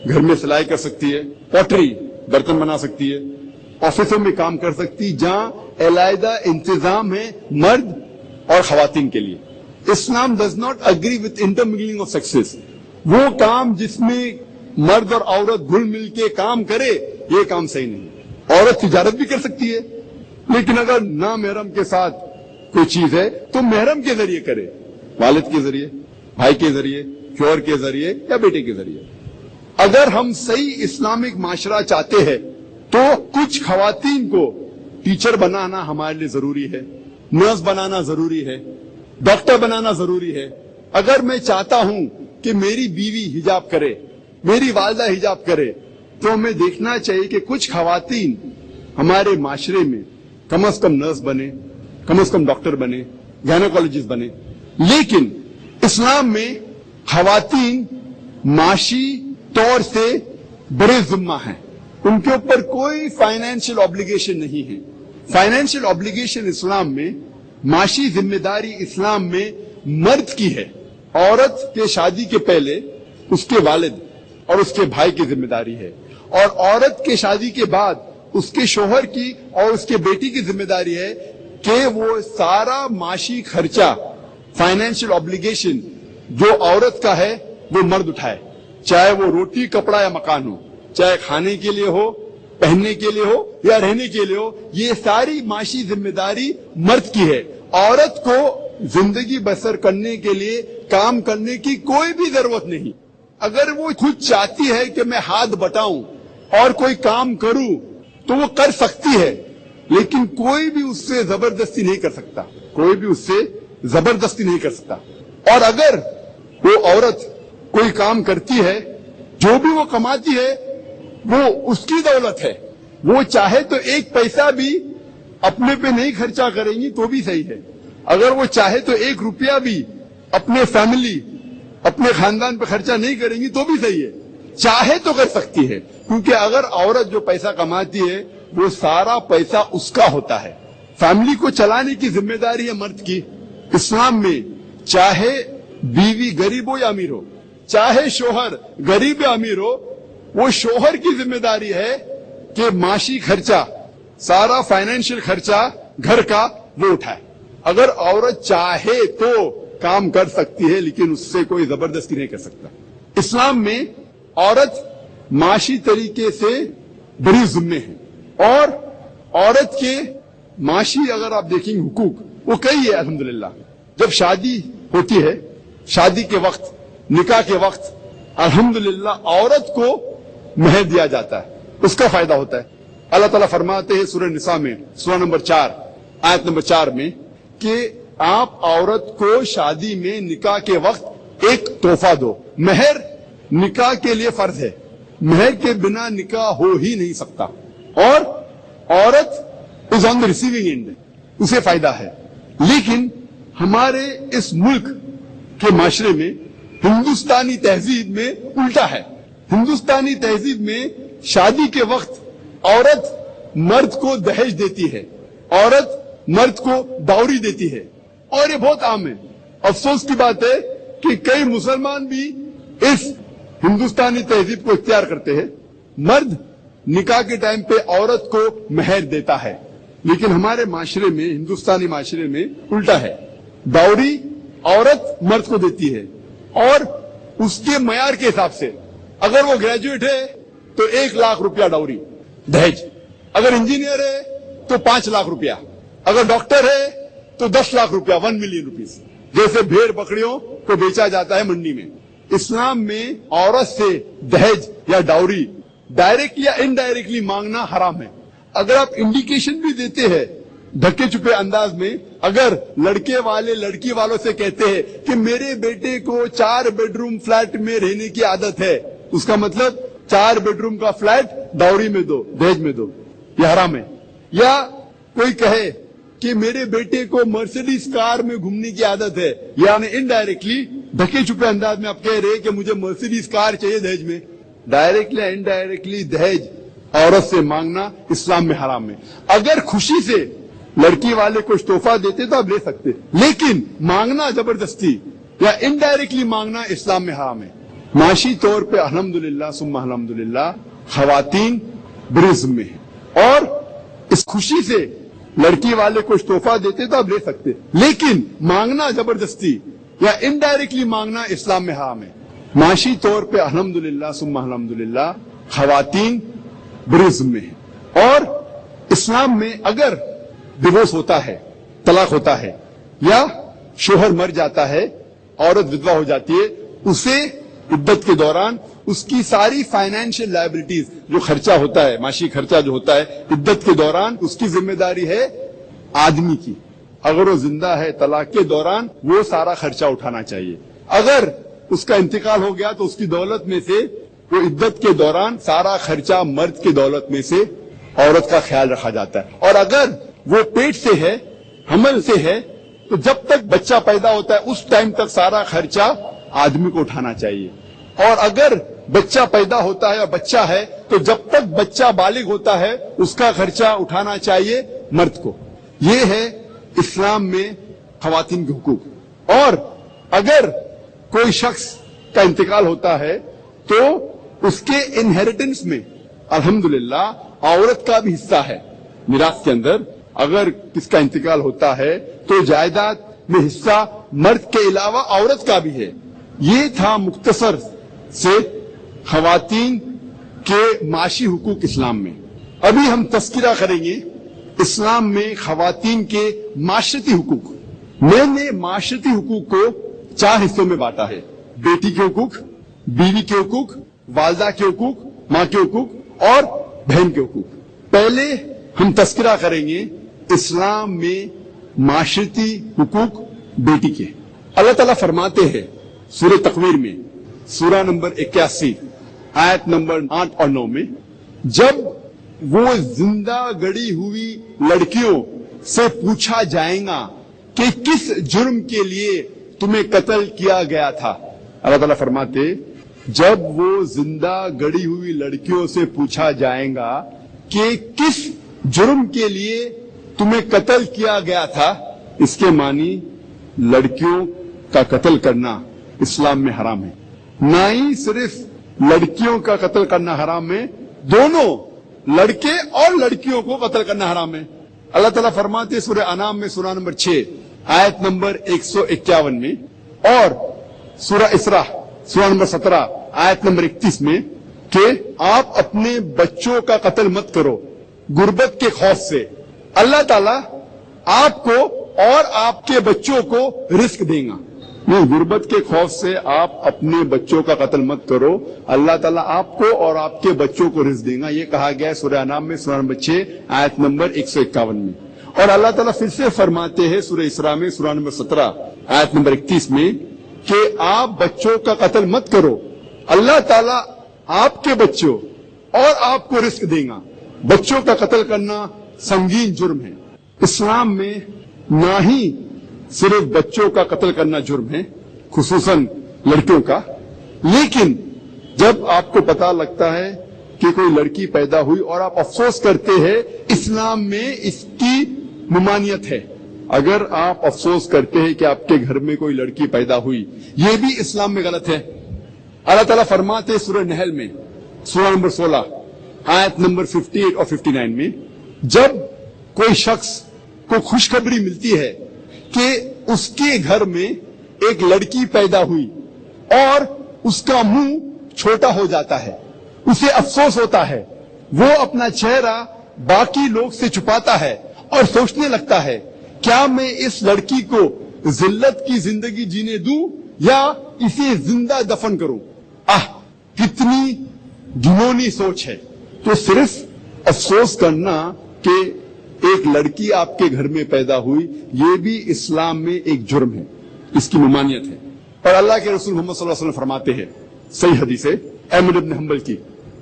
A: گھر میں سلائی کر سکتی ہے، پوٹری برتن بنا سکتی ہے، آفسوں میں کام کر سکتی جہاں علیحدہ انتظام ہے مرد اور خواتین کے لیے. Islam does not agree with intermingling of sexes. وہ کام جس میں مرد اور عورت گھل مل کے کام کرے یہ کام صحیح نہیں. عورت تجارت بھی کر سکتی ہے لیکن اگر نامحرم کے ساتھ کوئی چیز ہے تو محرم کے ذریعے کرے، والد کے ذریعے، بھائی کے ذریعے، شوہر کے ذریعے یا بیٹے کے ذریعے. اگر ہم صحیح اسلامک معاشرہ چاہتے ہیں تو کچھ خواتین کو ٹیچر بنانا ہمارے لیے ضروری ہے، نرس بنانا ضروری ہے، ڈاکٹر بنانا ضروری ہے. اگر میں چاہتا ہوں کہ میری بیوی حجاب کرے، میری والدہ حجاب کرے، تو ہمیں دیکھنا چاہیے کہ کچھ خواتین ہمارے معاشرے میں کم از کم نرس بنے، کم از کم ڈاکٹر بنے، گائنیکولوجسٹ بنے. لیکن اسلام میں خواتین معاشی طور سے بڑے ذمہ ہیں، ان کے اوپر کوئی فائنینشیل obligation نہیں ہے. فائنینشیل obligation اسلام میں، معاشی ذمہ داری اسلام میں مرد کی ہے. عورت کے شادی کے پہلے اس کے والد اور اس کے بھائی کی ذمہ داری ہے، اور عورت کے شادی کے بعد اس کے شوہر کی اور اس کے بیٹی کی ذمہ داری ہے کہ وہ سارا معاشی خرچہ، فائنینشیل obligation جو عورت کا ہے وہ مرد اٹھائے. چاہے وہ روٹی کپڑا یا مکان ہو، چاہے کھانے کے لیے ہو، پہننے کے لیے ہو یا رہنے کے لیے ہو، یہ ساری معاشی ذمہ داری مرد کی ہے۔ عورت کو زندگی بسر کرنے کے لیے کام کرنے کی کوئی بھی ضرورت نہیں۔ اگر وہ خود چاہتی ہے کہ میں ہاتھ بٹاؤں اور کوئی کام کروں تو وہ کر سکتی ہے، لیکن کوئی بھی اس سے زبردستی نہیں کر سکتا، کوئی بھی اس سے زبردستی نہیں کر سکتا۔ اور اگر وہ عورت کوئی کام کرتی ہے، جو بھی وہ کماتی ہے وہ اس کی دولت ہے، وہ چاہے تو ایک پیسہ بھی اپنے پہ نہیں خرچہ کریں گی تو بھی صحیح ہے، اگر وہ چاہے تو ایک روپیہ بھی اپنے فیملی اپنے خاندان پہ خرچہ نہیں کریں گی تو بھی صحیح ہے، چاہے تو کر سکتی ہے، کیونکہ اگر عورت جو پیسہ کماتی ہے وہ سارا پیسہ اس کا ہوتا ہے۔ فیملی کو چلانے کی ذمہ داری ہے مرد کی۔ اسلام میں چاہے بیوی غریب ہو یا امیر ہو، چاہے شوہر غریب یا امیر ہو، وہ شوہر کی ذمہ داری ہے کہ معاشی خرچہ، سارا فائنینشیل خرچہ گھر کا وہ اٹھائے۔ اگر عورت چاہے تو کام کر سکتی ہے، لیکن اس سے کوئی زبردستی نہیں کر سکتا۔ اسلام میں عورت معاشی طریقے سے بڑی ذمہ ہے، اور عورت کے معاشی اگر آپ دیکھیں حقوق وہ کئی ہے الحمدللہ۔ جب شادی ہوتی ہے، شادی کے وقت، نکاح کے وقت الحمدللہ عورت کو مہر دیا جاتا ہے، اس کا فائدہ ہوتا ہے۔ اللہ تعالیٰ فرماتے ہیں سورہ نساء میں، سورہ نمبر 4 آیت نمبر 4 میں کہ آپ عورت کو شادی میں نکاح کے وقت ایک تحفہ دو۔ مہر نکاح کے لیے فرض ہے، مہر کے بنا نکاح ہو ہی نہیں سکتا، اور عورت از آن دا ریسیونگ اینڈ، اسے فائدہ ہے۔ لیکن ہمارے اس ملک کے معاشرے میں، ہندوستانی تہذیب میں الٹا ہے۔ ہندوستانی تہذیب میں شادی کے وقت عورت مرد کو دہیج دیتی ہے، عورت مرد کو ڈاوری دیتی ہے، اور یہ بہت عام ہے۔ افسوس کی بات ہے کہ کئی مسلمان بھی اس ہندوستانی تہذیب کو اختیار کرتے ہیں، مرد نکاح کے ٹائم پہ عورت کو مہر دیتا ہے، لیکن ہمارے معاشرے میں، ہندوستانی معاشرے میں الٹا ہے۔ ڈاوری عورت مرد کو دیتی ہے، اور اس کے معیار کے حساب سے، اگر وہ گریجویٹ ہے تو 1 لاکھ روپیہ ڈاوری دہیج، اگر انجینئر ہے تو 5 لاکھ روپیہ، اگر ڈاکٹر ہے تو 10 لاکھ روپیہ، 1 ملین روپیز، جیسے بھیڑ بکریوں کو بیچا جاتا ہے منڈی میں۔ اسلام میں عورت سے دہیج یا ڈاوری ڈائریکٹ یا انڈائریکٹلی مانگنا حرام ہے۔ اگر آپ انڈیکیشن بھی دیتے ہیں ڈھکے چھپے انداز میں، اگر لڑکے والے لڑکی والوں سے کہتے ہیں کہ میرے بیٹے کو 4 بیڈ روم فلیٹ میں رہنے کی عادت ہے، اس کا مطلب 4 بیڈ روم کا فلیٹ ڈاوری میں دو، دہیج میں دو، یہ حرام ہے۔ یا کوئی کہے کہ میرے بیٹے کو مرسیڈیز کار میں گھومنے کی عادت ہے، یعنی انڈائریکٹلی ڈھکے چھپے انداز میں آپ کہہ رہے کہ مجھے مرسیڈیز کار چاہیے دہیج میں، ڈائریکٹلی یا انڈائریکٹلی دہیج عورت سے مانگنا اسلام میں حرام ہے۔ اگر خوشی سے لڑکی والے کچھ تحفہ دیتے تو آپ لے سکتے، لیکن مانگنا زبردستی یا انڈائریکٹلی مانگنا اسلام میں حرام ہے۔ معاشی طور پہ الحمدللہ ثم الحمدللہ خواتین بڑے ذمہ ہیں، اور اس خوشی سے لڑکی والے کچھ تحفہ دیتے تو آپ لے سکتے، لیکن مانگنا زبردستی یا انڈائریکٹلی مانگنا اسلام میں حرام ہے۔ معاشی طور پہ الحمدللہ ثم الحمدللہ خواتین بڑے ذمہ ہیں، اور اسلام میں اگر ڈیورس ہوتا ہے، طلاق ہوتا ہے، یا شوہر مر جاتا ہے، عورت ودوا ہو جاتی ہے، اسے عدت کے دوران اس کی ساری فائنینشیل لائبلٹیز، جو خرچہ ہوتا ہے، معاشی خرچہ جو ہوتا ہے عدت کے دوران، اس کی ذمہ داری ہے آدمی کی۔ اگر وہ زندہ ہے طلاق کے دوران وہ سارا خرچہ اٹھانا چاہیے، اگر اس کا انتقال ہو گیا تو اس کی دولت میں سے وہ عدت کے دوران سارا خرچہ مرد کی دولت میں سے عورت کا خیال رکھا جاتا ہے۔ اور اگر وہ پیٹ سے ہے، حمل سے ہے، تو جب تک بچہ پیدا ہوتا ہے اس ٹائم تک سارا خرچہ آدمی کو اٹھانا چاہیے، اور اگر بچہ پیدا ہوتا ہے یا بچہ ہے تو جب تک بچہ بالغ ہوتا ہے اس کا خرچہ اٹھانا چاہیے مرد کو۔ یہ ہے اسلام میں خواتین کے حقوق۔ اور اگر کوئی شخص کا انتقال ہوتا ہے تو اس کے انہیریٹنس میں الحمدللہ عورت کا بھی حصہ ہے۔ میراث کے اندر اگر کس کا انتقال ہوتا ہے تو جائیداد میں حصہ مرد کے علاوہ عورت کا بھی ہے۔ یہ تھا مختصر سے خواتین کے معاشی حقوق اسلام میں. ابھی ہم تذکرہ کریں گے اسلام میں خواتین کے معاشرتی حقوق. میں نے معاشرتی حقوق کو 4 حصوں میں بانٹا ہے: بیٹی کے حقوق، بیوی کے حقوق، والدہ کے حقوق، ماں کے حقوق اور بہن کے حقوق. پہلے ہم تذکرہ کریں گے اسلام میں معاشرتی حقوق بیٹی کے. اللہ تعالیٰ فرماتے ہیں سورہ تکویر میں سورہ نمبر 81 آیت نمبر 8 اور 9 میں، جب وہ زندہ گڑی ہوئی لڑکیوں سے پوچھا جائے گا کہ کس جرم کے لیے تمہیں قتل کیا گیا تھا. اللہ تعالیٰ فرماتے جب وہ زندہ گڑی ہوئی لڑکیوں سے پوچھا جائے گا کہ کس جرم کے لیے تمہیں قتل کیا گیا تھا، اس کے معنی لڑکیوں کا قتل کرنا اسلام میں حرام ہے. نہ ہی صرف لڑکیوں کا قتل کرنا حرام ہے، دونوں لڑکے اور لڑکیوں کو قتل کرنا حرام ہے. اللہ تعالیٰ فرماتے سورہ انعام میں سورہ نمبر 6 آیت نمبر 151 میں اور سورہ اسراء سورہ نمبر 17 آیت نمبر 31 میں کہ آپ اپنے بچوں کا قتل مت کرو غربت کے خوف سے، اللہ تعالیٰ آپ کو اور آپ کے بچوں کو رزق دے گا. نہیں، غربت کے خوف سے آپ اپنے بچوں کا قتل مت کرو، اللہ تعالیٰ آپ کو اور آپ کے بچوں کو رزق دے گا. یہ کہا گیا ہے سورہ انعام میں سورہ نمبر 6 آیت نمبر 151 میں. اور اللہ تعالیٰ پھر سے فرماتے ہیں سورہ اسراء میں سورہ نمبر 17 آیت نمبر 31 میں کہ آپ بچوں کا قتل مت کرو، اللہ تعالیٰ آپ کے بچوں اور آپ کو رزق دے گا. بچوں کا قتل کرنا سنگین جرم ہے. اسلام میں نہ ہی صرف بچوں کا قتل کرنا جرم ہے، خصوصاً لڑکیوں کا، لیکن جب آپ کو پتا لگتا ہے کہ کوئی لڑکی پیدا ہوئی اور آپ افسوس کرتے ہیں، اسلام میں اس کی ممانعت ہے. اگر آپ افسوس کرتے ہیں کہ آپ کے گھر میں کوئی لڑکی پیدا ہوئی، یہ بھی اسلام میں غلط ہے. اللہ تعالیٰ فرماتے سورہ نحل میں سورہ نمبر 16 آیت نمبر 58 اور 59 میں، جب کوئی شخص کو خوشخبری ملتی ہے کہ اس کے گھر میں ایک لڑکی پیدا ہوئی اور اس کا منہ چھوٹا ہو جاتا ہے، اسے افسوس ہوتا ہے، وہ اپنا چہرہ باقی لوگ سے چھپاتا ہے اور سوچنے لگتا ہے کیا میں اس لڑکی کو ذلت کی زندگی جینے دوں یا اسے زندہ دفن کروں. کتنی گھنونی سوچ ہے. تو صرف افسوس کرنا کہ ایک لڑکی آپ کے گھر میں پیدا ہوئی، یہ بھی اسلام میں ایک جرم ہے، اس کی ممانعت ہے. اور اللہ کے رسول محمد صلی اللہ علیہ وسلم فرماتے ہیں، صحیح حدیث ہے احمد بن حنبل کی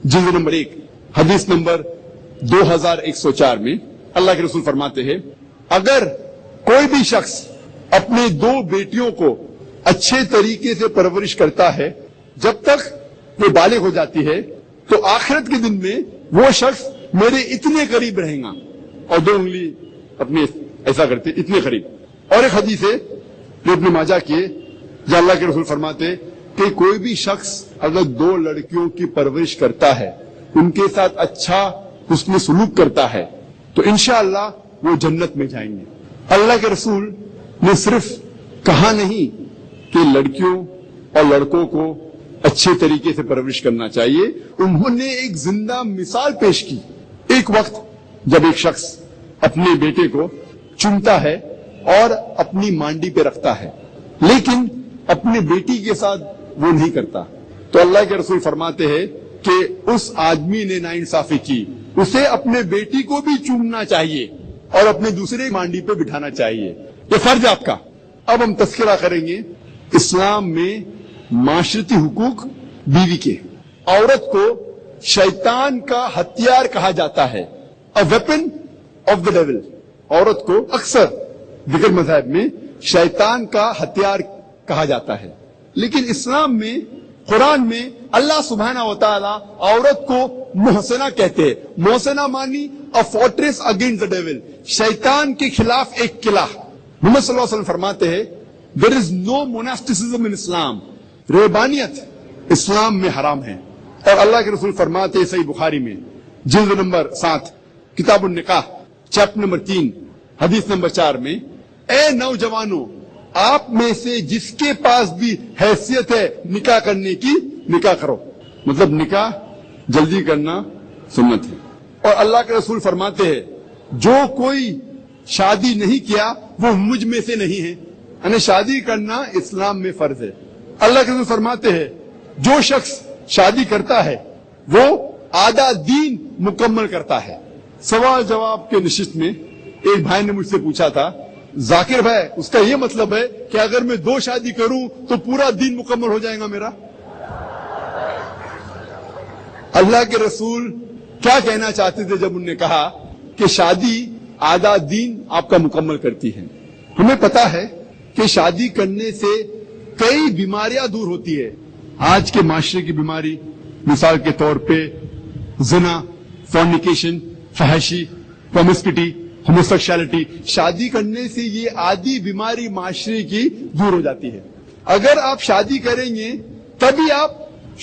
A: جلد نمبر 1 حدیث نمبر 2104 میں، اللہ کے رسول فرماتے ہیں اگر کوئی بھی شخص اپنے 2 بیٹیوں کو اچھے طریقے سے پرورش کرتا ہے جب تک وہ بالغ ہو جاتی ہے تو آخرت کے دن میں وہ شخص میرے اتنے قریب رہے گا، اور 2 انگلی اپنے ایسا کرتے اتنے قریب. اور ایک حدیث ہے جو ابن ماجہ کی ہے، جہاں اللہ کے رسول فرماتے کہ کوئی بھی شخص اگر 2 لڑکیوں کی پرورش کرتا ہے، ان کے ساتھ اچھا حسن سلوک کرتا ہے تو انشاءاللہ وہ جنت میں جائیں گے. اللہ کے رسول نے صرف کہا نہیں کہ لڑکیوں اور لڑکوں کو اچھے طریقے سے پرورش کرنا چاہیے، انہوں نے ایک زندہ مثال پیش کی. ایک وقت جب ایک شخص اپنے بیٹے کو چنتا ہے اور اپنی مانڈی پہ رکھتا ہے لیکن اپنے بیٹی کے ساتھ وہ نہیں کرتا، تو اللہ کے رسول فرماتے ہیں کہ اس آدمی نے ناانصافی کی، اسے اپنے بیٹی کو بھی چومنا چاہیے اور اپنے دوسرے مانڈی پہ بٹھانا چاہیے. یہ فرض آپ کا. اب ہم تذکرہ کریں گے اسلام میں معاشرتی حقوق بیوی کے. عورت کو شیطان کا ہتھیار کہا جاتا ہے، a weapon of the devil. عورت کو اکثر دیگر مذاہب میں شیطان کا ہتھیار کہا جاتا ہے، لیکن اسلام میں قرآن میں اللہ سبحانہ و تعالی عورت کو محسنہ کہتے ہیں. محسنہ مانی a fortress against the devil، شیطان کے خلاف ایک قلعہ. محمد صلی اللہ علیہ وسلم فرماتے ہیں there is no monasticism in Islam، رہبانیت اسلام میں حرام ہے. اور اللہ کے رسول فرماتے ہیں صحیح بخاری میں جلد نمبر 7 کتاب النکاح چیپٹر نمبر 3 حدیث نمبر 4 میں، اے نوجوانوں آپ میں سے جس کے پاس بھی حیثیت ہے نکاح کرنے کی نکاح کرو. مطلب نکاح جلدی کرنا سنت ہے. اور اللہ کے رسول فرماتے ہیں جو کوئی شادی نہیں کیا وہ مجھ میں سے نہیں ہے. یعنی شادی کرنا اسلام میں فرض ہے. اللہ کے رسول فرماتے ہیں جو شخص شادی کرتا ہے وہ آدھا دین مکمل کرتا ہے. سوال جواب کے نشست میں ایک بھائی نے مجھ سے پوچھا تھا ذاکر بھائی اس کا یہ مطلب ہے کہ اگر میں 2 شادی کروں تو پورا دین مکمل ہو جائے گا میرا؟ اللہ کے رسول کیا کہنا چاہتے تھے جب انہوں نے کہا کہ شادی آدھا دین آپ کا مکمل کرتی ہے؟ ہمیں پتا ہے کہ شادی کرنے سے کئی بیماریاں دور ہوتی ہے. آج کے معاشرے کی بیماری مثال کے طور پہ زنا، فورنیکیشن، فحاشی، پروmiscuity، ہوموسیکشوالٹی، شادی کرنے سے یہ آدھی بیماری معاشرے کی دور ہو جاتی ہے. اگر آپ شادی کریں گے تبھی آپ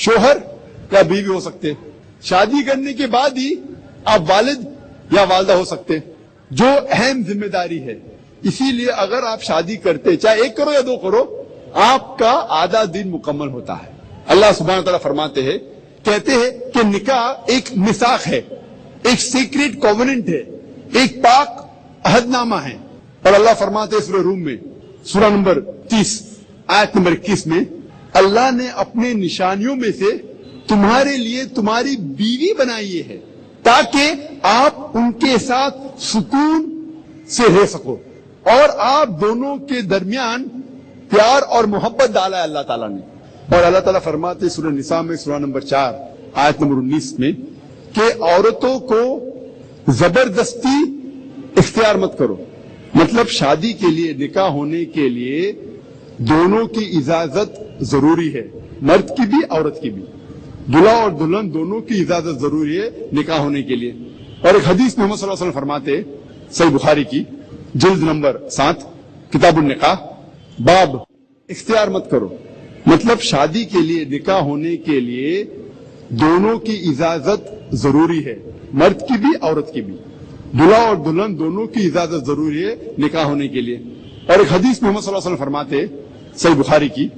A: شوہر یا بیوی ہو سکتے. شادی کرنے کے بعد ہی آپ والد یا والدہ ہو سکتے، جو اہم ذمہ داری ہے. اسی لیے اگر آپ شادی کرتے چاہے 1 کرو یا 2 کرو آپ کا آدھا دن مکمل ہوتا ہے. اللہ سبحانہ تعالیٰ فرماتے ہیں کہتے ہیں کہ نکاح ایک میثاق ہے، ایک سیکریٹ کووننٹ ہے، ایک پاک عہد نامہ ہے. اور اللہ فرماتے ہیں سورہ روم میں سورہ نمبر 30 آیت نمبر 21 میں اللہ نے اپنے نشانیوں میں سے تمہارے لیے تمہاری بیوی بنائی ہے تاکہ آپ ان کے ساتھ سکون سے رہ سکو اور آپ دونوں کے درمیان پیار اور محبت ڈالا ہے اللہ تعالیٰ نے. اور اللہ تعالیٰ فرماتے سورہ نساء میں سورہ نمبر 4 آیت نمبر 19 میں کہ عورتوں کو زبردستی اختیار مت کرو. مطلب شادی کے لیے، نکاح ہونے کے لیے دونوں کی اجازت ضروری ہے، مرد کی بھی عورت کی بھی. دلہا اور دلہن دونوں کی اجازت ضروری ہے نکاح ہونے کے لیے. اور ایک حدیث میں محمد صلی اللہ علیہ وسلم فرماتے صحیح بخاری کی جلد نمبر 7 کتاب النکاح باب اختیار مت کرو. مطلب شادی کے لیے، نکاح ہونے کے لیے دونوں کی اجازت ضروری ہے، مرد کی بھی عورت کی بھی. دلہا اور دلہن دونوں کی اجازت ضروری ہے نکاح ہونے کے لیے. اور ایک حدیث میں محمد صلی اللہ علیہ وسلم فرماتے صحیح بخاری کی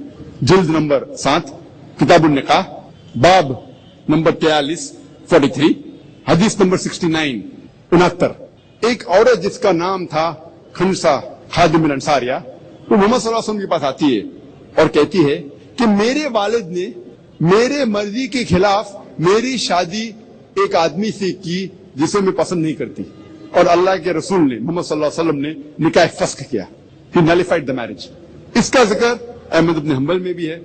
A: جلد نمبر 7 کتاب النکاح باب نمبر 43 حدیث نمبر 69 ایک عورت جس کا نام تھا خنسا خادم الانصاریہ وہ محمد صلی اللہ علیہ وسلم کے پاس آتی ہے اور کہتی ہے کہ میرے والد نے میرے مرضی کے خلاف میری شادی ایک آدمی سے کی جسے میں پسند نہیں کرتی. اور اللہ کے رسول نے محمد صلی اللہ علیہ وسلم نے نکاح فسخ کیا. He nullified the marriage. اس کا ذکر احمد بن حنبل میں بھی ہے.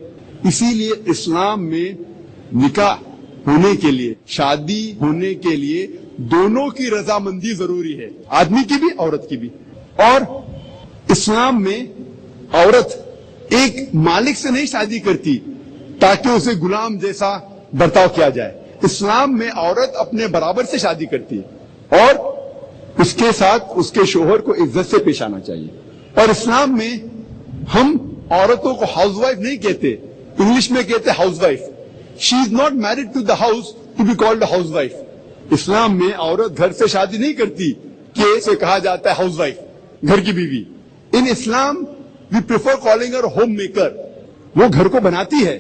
A: اسی لیے اسلام میں نکاح ہونے کے لیے، شادی ہونے کے لیے دونوں کی رضامندی ضروری ہے، آدمی کی بھی عورت کی بھی. اور اسلام میں عورت ایک مالک سے نہیں شادی کرتی تاکہ اسے غلام جیسا برتاؤ کیا جائے. اسلام میں عورت اپنے برابر سے شادی کرتی ہے اور اس کے ساتھ اس کے شوہر کو عزت سے پیش آنا چاہیے. اور اسلام میں ہم عورتوں کو ہاؤس وائف نہیں کہتے، انگلش میں کہتے house wife. She is not married to the house to be called house wife. Islam میں عورت گھر سے شادی نہیں کرتی کہ اسے کہا جاتا ہے ہاؤس وائف، گھر کی بیوی. In Islam we prefer calling her home maker. وہ گھر کو بناتی ہے،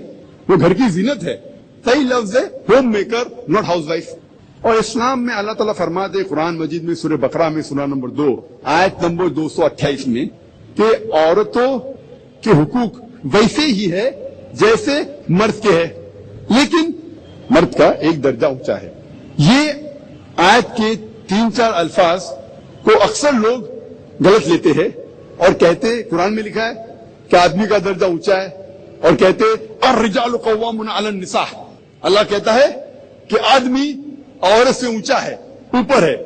A: وہ گھر کی زینت ہے. صحیح لفظ ہے home maker, not house wife. اور اسلام میں اللہ تعالیٰ فرماتے قرآن مجید میں سورہ بقرہ میں سورہ نمبر 2 آیت نمبر 228 میں کہ عورتوں کے حقوق ویسے ہی ہے جیسے مرد کے ہے، لیکن مرد کا ایک درجہ اونچا ہے. یہ آیت کے 3-4 الفاظ کو اکثر لوگ غلط لیتے ہیں اور کہتے قرآن میں لکھا ہے کہ آدمی کا درجہ اونچا ہے اور کہتے الرجال قوامون علی النساء. اللہ کہتا ہے کہ آدمی عورت سے اونچا ہے، اوپر ہے.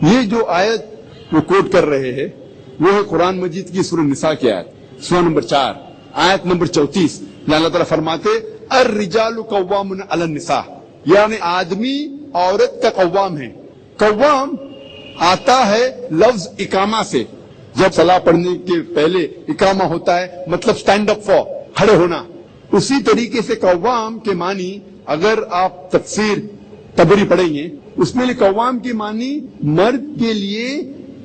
A: یہ جو آیت وہ کوٹ کر رہے ہیں وہ ہے قرآن مجید کی سورہ نساء کی آیت سورہ نمبر 4 آیت نمبر 34. اللہ تعالیٰ فرماتے الرجال قوامون علی النساء، یعنی آدمی عورت کا قوام ہے. قوام آتا ہے لفظ اقامہ سے. جب صلاح پڑھنے کے پہلے اقامہ ہوتا ہے مطلب سٹینڈ اپ فار، کھڑے ہونا. اسی طریقے سے قوام کے معنی اگر آپ تفسیر تبری پڑھیں گے اس میں قوام کی معنی مرد کے لیے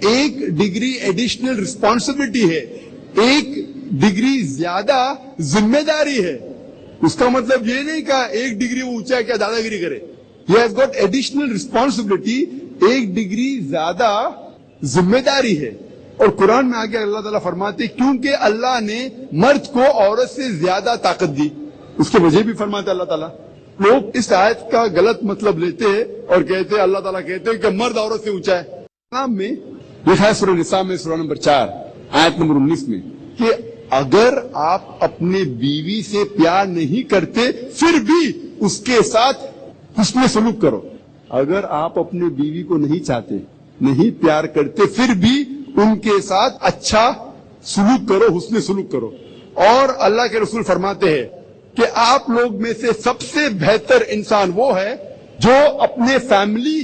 A: ایک ڈگری ایڈیشنل رسپانسبلٹی ہے، ایک ڈگری زیادہ ذمہ داری ہے. اس کا مطلب یہ نہیں کہ 1 ڈگری وہ اونچا ہے کیا دادا گیری کرے. He has got additional responsibility. 1 degree زیادہ ذمہ داری ہے. اور قرآن میں آگے اللہ تعالیٰ فرماتے کیونکہ اللہ نے مرد کو عورت سے زیادہ طاقت دی. اس کے وجہ بھی فرماتے اللہ تعالیٰ. لوگ اس آیت کا غلط مطلب لیتے ہیں اور کہتے ہیں اللہ تعالیٰ کہتے ہیں کہ مرد عورت سے اونچا ہے. اسلام میں لکھا ہے سورہ نساء میں سورہ نمبر 4 آیت نمبر 19 میں کہ اگر آپ اپنے بیوی سے پیار نہیں کرتے پھر بھی اس کے ساتھ حسن سلوک کرو. اگر آپ اپنے بیوی کو نہیں چاہتے, نہیں پیار کرتے, پھر بھی ان کے ساتھ اچھا سلوک کرو, حسن سلوک کرو. اور اللہ کے رسول فرماتے ہیں کہ آپ لوگ میں سے سب سے بہتر انسان وہ ہے جو اپنے فیملی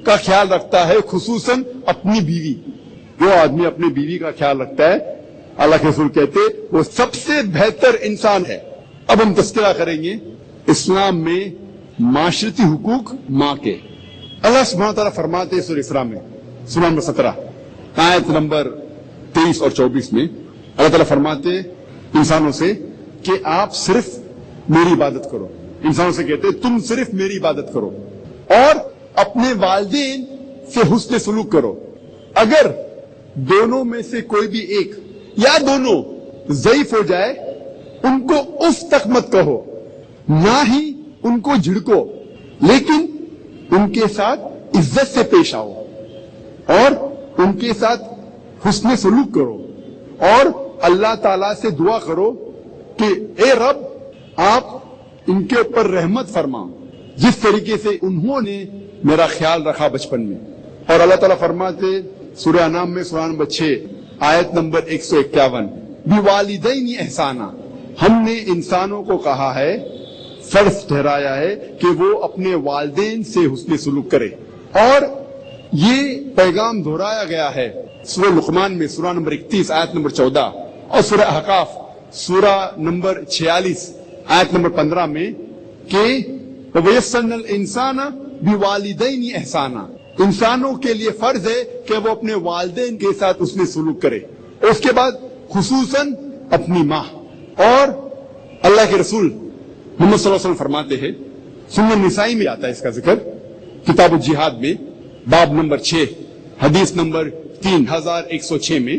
A: کا خیال رکھتا ہے, خصوصاً اپنی بیوی. جو آدمی اپنی بیوی کا خیال رکھتا ہے, اللہ کے رسول کہتے وہ سب سے بہتر انسان ہے. اب ہم تذکرہ کریں گے اسلام میں معاشرتی حقوق ماں کے. اللہ سبحانہ تعالیٰ فرماتے سورہ اسراء میں سورہ نمبر 17 آیت نمبر 23 اور 24 میں اللہ تعالیٰ فرماتے انسانوں سے کہ آپ صرف میری عبادت کرو. انسانوں سے کہتے تم صرف میری عبادت کرو اور اپنے والدین سے حسن سلوک کرو. اگر دونوں میں سے کوئی بھی ایک یا دونوں ضعیف ہو جائے ان کو اف تک مت کہو, نہ ہی ان کو جھڑکو, لیکن ان کے ساتھ عزت سے پیش آؤ اور ان کے ساتھ حسن سلوک کرو اور اللہ تعالی سے دعا کرو کہ اے رب آپ ان کے اوپر رحمت فرما جس طریقے سے انہوں نے میرا خیال رکھا بچپن میں. اور اللہ تعالیٰ فرماتے سورہ انعام میں سورہ نمبر 6 آیت نمبر 151 بِوَالِدَيْنِ احسانا, ہم نے انسانوں کو کہا ہے, فرض ٹھہرایا ہے کہ وہ اپنے والدین سے حسن سلوک کرے. اور یہ پیغام دہرایا گیا ہے سورہ لقمان میں سورہ نمبر 31 آیت نمبر 14 اور سورہ احقاف سورہ نمبر 46 آیت نمبر 15 میں کہ وَيَسَّرْنَا الْإِنسَانَ بِوَالِدَيْنِ احسانا, انسانوں کے لیے فرض ہے کہ وہ اپنے والدین کے ساتھ اس نے سلوک کرے. اس کے بعد خصوصاً اپنی ماں. اور اللہ کے رسول محمد صلی اللہ علیہ وسلم فرماتے ہیں سنن نسائی میں آتا ہے اس کا ذکر کتاب الجہاد میں باب نمبر 6 حدیث نمبر 3106 میں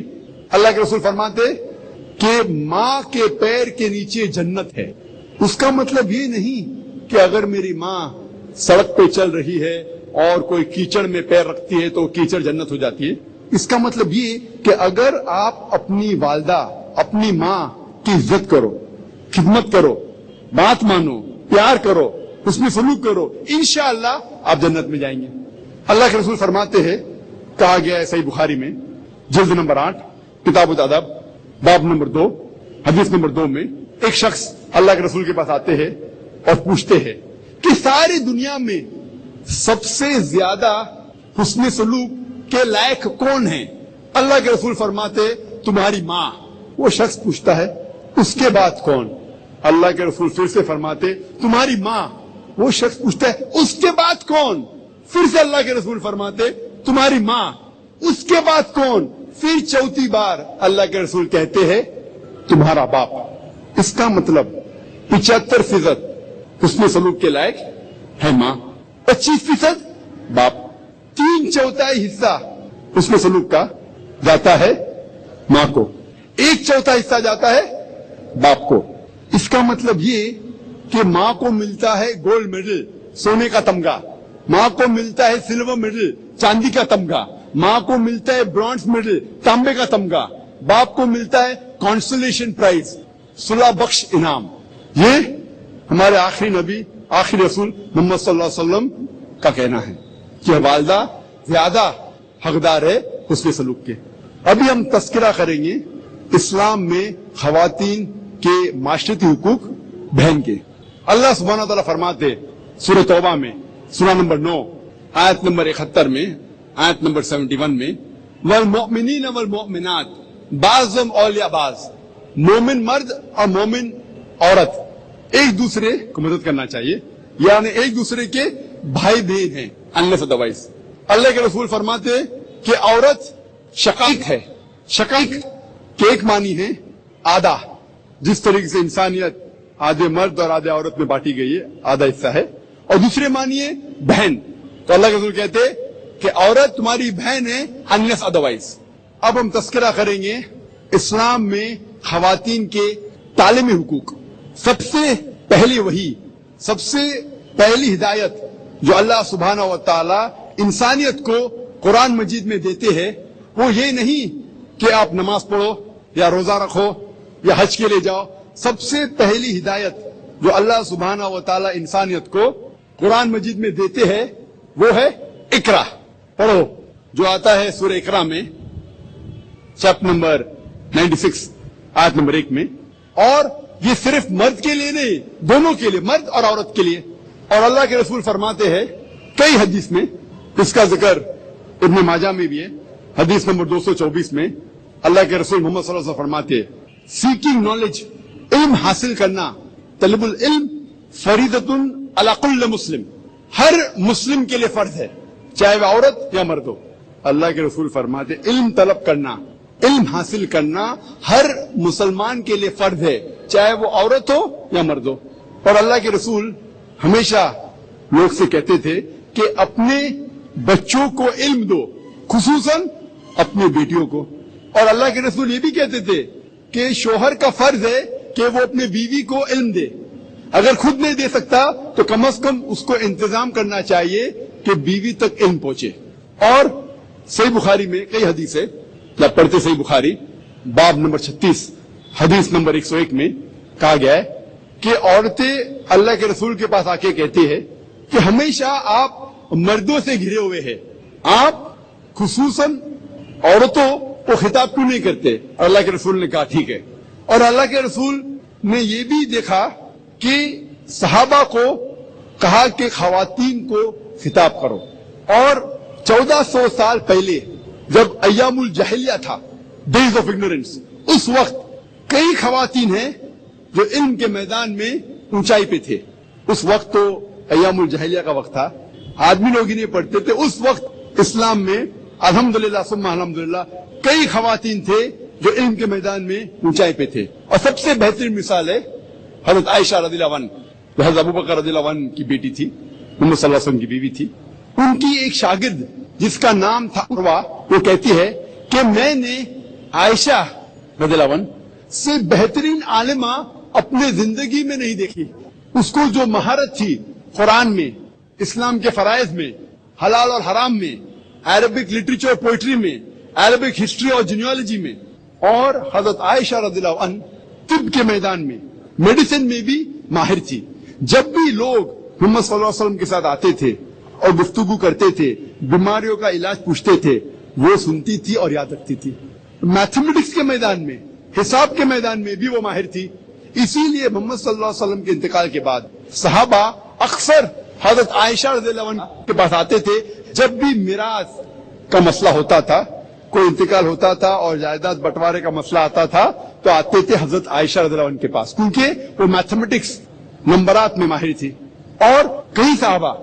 A: اللہ کے رسول فرماتے کہ ماں کے پیر کے نیچے جنت ہے. اس کا مطلب یہ نہیں کہ اگر میری ماں سڑک پہ چل رہی ہے اور کوئی کیچڑ میں پیر رکھتی ہے تو کیچڑ جنت ہو جاتی ہے. اس کا مطلب یہ کہ اگر آپ اپنی والدہ اپنی ماں کی عزت کرو, خدمت کرو, بات مانو, پیار کرو, اس میں سلوک کرو, انشاءاللہ آپ جنت میں جائیں گے. اللہ کے رسول فرماتے ہیں کہا گیا ہے صحیح بخاری میں جلد نمبر 8 کتاب الادب باب نمبر 2 حدیث نمبر 2 میں ایک شخص اللہ کے رسول کے پاس آتے ہیں اور پوچھتے ہیں کہ ساری دنیا میں سب سے زیادہ حسن سلوک کے لائق کون ہے؟ اللہ کے رسول فرماتے تمہاری ماں. وہ شخص پوچھتا ہے اس کے بعد کون؟ اللہ کے رسول پھر سے فرماتے تمہاری ماں. وہ شخص پوچھتا ہے اس کے بعد کون؟ پھر سے اللہ کے رسول فرماتے تمہاری ماں. اس کے بعد کون؟ پھر چوتھی بار اللہ کے رسول کہتے ہیں تمہارا باپ. اس کا مطلب 75% حسن سلوک کے لائق ہے ماں, 25% باپ, 3/4 حصہ حسن سلوک کا جاتا ہے ماں کو, 1/4 حصہ جاتا ہے باپ کو. اس کا مطلب یہ کہ ماں کو ملتا ہے گولڈ میڈل سونے کا تمغہ, ماں کو ملتا ہے سلور میڈل چاندی کا تمغہ, ماں کو ملتا ہے برونز میڈل تانبے کا تمغہ, باپ کو ملتا ہے کانسولیشن پرائز صلح بخش انعام. یہ ہمارے آخری نبی آخری رسول محمد صلی اللہ علیہ وسلم کا کہنا ہے کہ والدہ زیادہ حقدار ہے حسن سلوک کے. ابھی ہم تذکرہ کریں گے اسلام میں خواتین کے معاشرتی حقوق بہن کے. اللہ سبحانہ تعالیٰ فرماتے سورہ توبہ میں سورہ نمبر 9 آیت نمبر 71 میں آیت نمبر 71 میں والمؤمنین والمؤمنات بعضهم اولیاء بعض, مومن مرد اور مومن عورت ایک دوسرے کو مدد کرنا چاہیے, یعنی ایک دوسرے کے بھائی بہن ہیں unless otherwise. اللہ کے رسول فرماتے کہ عورت شقیق ہے. شقیق کے ایک معنی ہے آدھا, جس طریقے سے انسانیت آدھے مرد اور آدھے عورت میں بانٹی گئی ہے، آدھا حصہ ہے. اور دوسرے مانیے بہن، تو اللہ کے رسول کہتے کہ عورت تمہاری بہن ہے unless otherwise. اب ہم تذکرہ کریں گے اسلام میں خواتین کے تعلیمی حقوق. سب سے پہلی وحی، سب سے پہلی ہدایت جو اللہ سبحانہ و تعالی انسانیت کو قرآن مجید میں دیتے ہیں وہ یہ نہیں کہ آپ نماز پڑھو یا روزہ رکھو یا حج کے لیے جاؤ. سب سے پہلی ہدایت جو اللہ سبحانہ و تعالی انسانیت کو قرآن مجید میں دیتے ہیں وہ ہے اقرا، پڑھو، جو آتا ہے سورہ اقرا میں چیپٹر نمبر 96 آیت نمبر 1 میں. اور یہ صرف مرد کے لیے نہیں، دونوں کے لیے، مرد اور عورت کے لیے. اور اللہ کے رسول فرماتے ہیں کئی حدیث میں، اس کا ذکر ابن ماجہ میں بھی ہے، حدیث نمبر 224 میں اللہ کے رسول محمد صلی اللہ علیہ وسلم فرماتے ہیں سیکنگ نالج، علم حاصل کرنا، طلب العلم فریضۃ علی کل مسلم، ہر مسلم کے لیے فرض ہے، چاہے وہ عورت یا مرد ہو. اللہ کے رسول فرماتے علم طلب کرنا، علم حاصل کرنا ہر مسلمان کے لیے فرض ہے، چاہے وہ عورت ہو یا مرد ہو. اور اللہ کے رسول ہمیشہ لوگ سے کہتے تھے کہ اپنے بچوں کو علم دو، خصوصاً اپنی بیٹیوں کو. اور اللہ کے رسول یہ بھی کہتے تھے کہ شوہر کا فرض ہے کہ وہ اپنے بیوی کو علم دے، اگر خود نہیں دے سکتا تو کم از کم اس کو انتظام کرنا چاہیے کہ بیوی تک علم پہنچے. اور صحیح بخاری میں کئی حدیث ہے، جب پڑھتے صحیح بخاری باب نمبر 36 حدیث نمبر 101 میں کہا گیا ہے کہ عورتیں اللہ کے رسول کے پاس آ کے کہتی ہے کہ ہمیشہ آپ مردوں سے گھرے ہوئے ہیں، آپ خصوصاً عورتوں کو خطاب کیوں نہیں کرتے؟ اور اللہ کے رسول نے کہا ٹھیک ہے. اور اللہ کے رسول نے یہ بھی دیکھا کہ صحابہ کو کہا کہ خواتین کو خطاب کرو. اور 1400 سال پہلے جب ایام الجاہلیہ تھا، ڈیز آف اگنورینس، اس وقت کئی خواتین ہیں جو علم کے میدان میں اونچائی پہ تھے. اس وقت تو ایام الجاہلیہ کا وقت تھا، آدمی لوگ ہی نہیں پڑھتے تھے. اس وقت اسلام میں الحمدللہ ثم الحمدللہ کئی خواتین تھے جو علم کے میدان میں اونچائی پہ تھے. اور سب سے بہترین مثال ہے حضرت عائشہ رضی اللہ عنہ، جو حضرت ابوبکر رضی اللہ عنہ کی بیٹی تھی، محمد صلی اللہ علیہ وسلم کی بیوی تھی. ان کی ایک شاگرد جس کا نام تھا عروہ، وہ کہتی ہے کہ میں نے عائشہ رضی اللہ عنہ سے بہترین عالمہ اپنے زندگی میں نہیں دیکھی. اس کو جو مہارت تھی قرآن میں، اسلام کے فرائض میں، حلال اور حرام میں، عربک لٹریچر اور پوئٹری میں، عربک ہسٹری اور جینیالوجی میں، اور حضرت عائشہ رضی اللہ عنہ طب کے میدان میں، میڈیسن میں بھی ماہر تھی. جب بھی لوگ محمد صلی اللہ علیہ وسلم کے ساتھ آتے تھے اور گفتگو کرتے تھے، بیماریوں کا علاج پوچھتے تھے، وہ سنتی تھی اور یاد رکھتی تھی. میتھمیٹکس کے میدان میں، حساب کے میدان میں بھی وہ ماہر تھی. اسی لیے محمد صلی اللہ علیہ وسلم کے انتقال کے بعد صحابہ اکثر حضرت عائشہ رضی اللہ عنہ کے پاس آتے تھے. جب بھی میراث کا مسئلہ ہوتا تھا، کوئی انتقال ہوتا تھا اور جائیداد بٹوارے کا مسئلہ آتا تھا، تو آتے تھے حضرت عائشہ رضی اللہ عنہ کے پاس، کیونکہ وہ میتھمیٹکس، نمبرات میں ماہر تھی. اور کئی صحابہ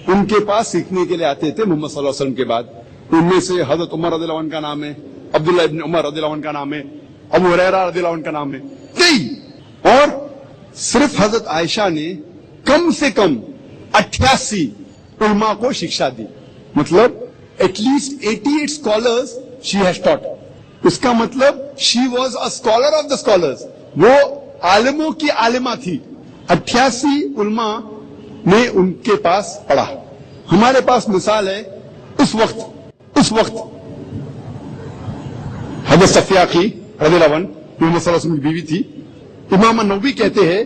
A: ان کے پاس سیکھنے کے لیے آتے تھے محمد صلی اللہ علیہ وسلم کے بعد. ان میں سے حضرت عمر رضی اللہ عنہ کا نام ہے، عبداللہ ابن عمر رضی اللہ عنہ کا نام ہے، ابو ہریرہ رضی اللہ عنہ کا نام ہے، کئی. اور صرف حضرت عائشہ نے کم سے کم 88 علماء کو شکشا دی. مطلب at least 88 scholars she has taught. اس کا مطلب she was a scholar of the scholars, وہ عالموں کی عالمہ تھی. 88 علماء نے ان کے پاس پڑھا. ہمارے پاس مثال ہے اس وقت حضرت صفیہ کی رضی اللہ عنہ، محمد صلی اللہ علیہ وسلم کی بیوی تھی. امام نووی کہتے ہیں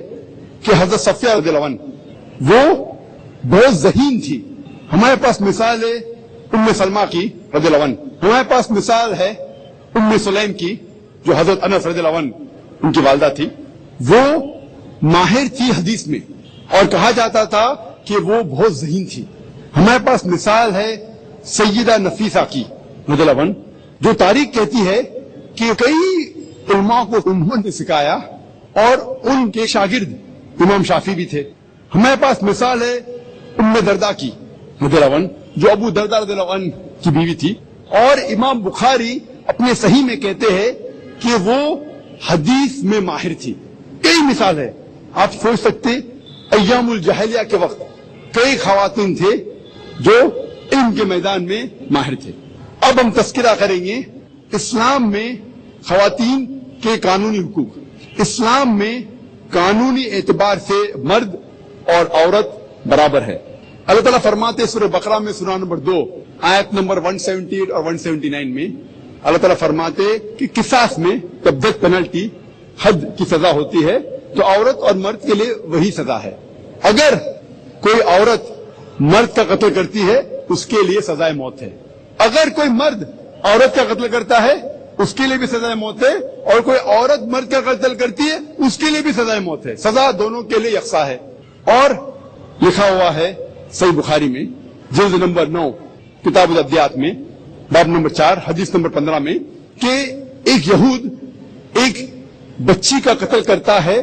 A: کہ حضرت صفیہ رضی اللہ عنہ وہ بہت ذہین تھی. ہمارے پاس مثال ہے ام سلمہ کی رضی اللہ عنہ. ہمارے پاس مثال ہے ام سلیم کی، جو حضرت انس رضی اللہ عنہ ان کی والدہ تھی. وہ ماہر تھی حدیث میں اور کہا جاتا تھا کہ وہ بہت ذہین تھی. ہمارے پاس مثال ہے سیدہ نفیسہ کی رضی اللہ عنہ، جو تاریخ کہتی ہے کہ کئی علماء کو انہوں نے سکھایا اور ان کے شاگرد امام شافعی بھی تھے. ہمارے پاس مثال ہے ام درداء کی رضی اللہ عنہ، جو ابو درداء رضی اللہ عنہ کی بیوی تھی. اور امام بخاری اپنے صحیح میں کہتے ہیں کہ وہ حدیث میں ماہر تھی. کئی مثال ہے. آپ سوچ سکتے ایام الجاہلیہ کے وقت کئی خواتین تھے جو علم کے میدان میں ماہر تھے. اب ہم تذکرہ کریں گے اسلام میں خواتین کے قانونی حقوق. اسلام میں قانونی اعتبار سے مرد اور عورت برابر ہے. اللہ تعالیٰ فرماتے سورہ بقرہ میں سورہ نمبر 2 آیت نمبر 178 اور 179 میں اللہ تعالیٰ فرماتے کہ قصاص میں جب ڈیتھ پینلٹی حد کی سزا ہوتی ہے تو عورت اور مرد کے لیے وہی سزا ہے. اگر کوئی عورت مرد کا قتل کرتی ہے اس کے لیے سزائے موت ہے. اگر کوئی مرد عورت کا قتل کرتا ہے اس کے لیے بھی سزائے موت ہے, اور کوئی عورت مرد کا قتل کرتی ہے اس کے لیے بھی سزائے موت ہے. سزا دونوں کے لیے یکساں ہے. اور لکھا ہوا ہے صحیح بخاری میں جلد نمبر 9 کتاب الادیات میں باب نمبر 4 حدیث نمبر 15 میں کہ ایک یہود ایک بچی کا قتل کرتا ہے,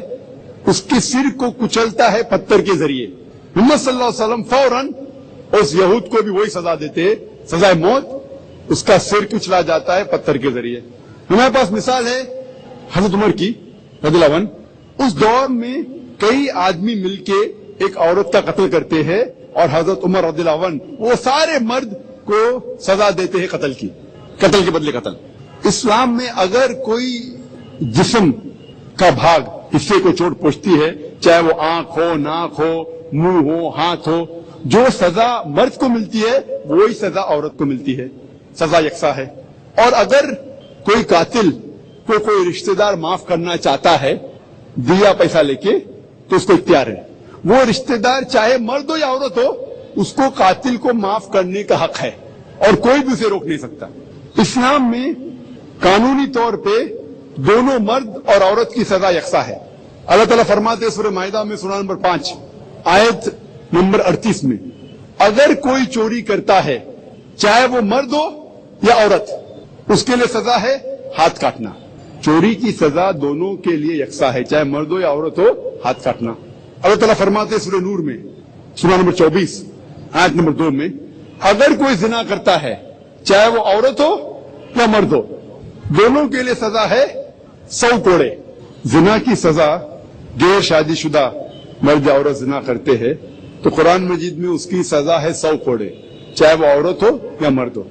A: اس کے سر کو کچلتا ہے پتھر کے ذریعے. محمد صلی اللہ علیہ وسلم فوراً اس یہود کو بھی وہی سزا دیتے, سزائے موت. اس کا سر کچلا جاتا ہے پتھر کے ذریعے. ہمارے پاس مثال ہے حضرت عمر کی رضی اللہ عنہ. اس دور میں کئی آدمی مل کے ایک عورت کا قتل کرتے ہیں اور حضرت عمر رضی اللہ عنہ وہ سارے مرد کو سزا دیتے ہیں قتل کی, قتل کے بدلے قتل. اسلام میں اگر کوئی جسم کا بھاگ حصے کو چوٹ پہنچتی ہے, چاہے وہ آنکھ ہو, ناک ہو, منہ ہو, ہاتھ ہو, جو سزا مرد کو ملتی ہے وہی سزا عورت کو ملتی ہے. سزا یکساں ہے. اور اگر کوئی قاتل کو کوئی رشتہ دار معاف کرنا چاہتا ہے دیا پیسہ لے کے تو اس کو اختیار ہے. وہ رشتہ دار چاہے مرد ہو یا عورت ہو اس کو قاتل کو معاف کرنے کا حق ہے اور کوئی بھی اسے روک نہیں سکتا. اسلام میں قانونی طور پہ دونوں مرد اور عورت کی سزا یکساں ہے. اللہ تعالیٰ فرماتے سورہ مائدہ میں سورہ نمبر 5 آیت نمبر 38 میں اگر کوئی چوری کرتا ہے چاہے وہ مرد ہو یا عورت اس کے لیے سزا ہے ہاتھ کاٹنا. چوری کی سزا دونوں کے لیے یکساں ہے, چاہے مرد ہو یا عورت ہو, ہاتھ کاٹنا. اللہ تعالیٰ فرماتے سورہ نور میں سورہ نمبر 24 آیت نمبر 2 میں اگر کوئی زنا کرتا ہے چاہے وہ عورت ہو یا مرد ہو دونوں کے لیے سزا ہے 100 کوڑے. زنا کی سزا غیر شادی شدہ مرد یا عورت زنا کرتے ہیں تو قرآن مجید میں اس کی سزا ہے 100 کوڑے, چاہے وہ عورت ہو یا مرد ہو.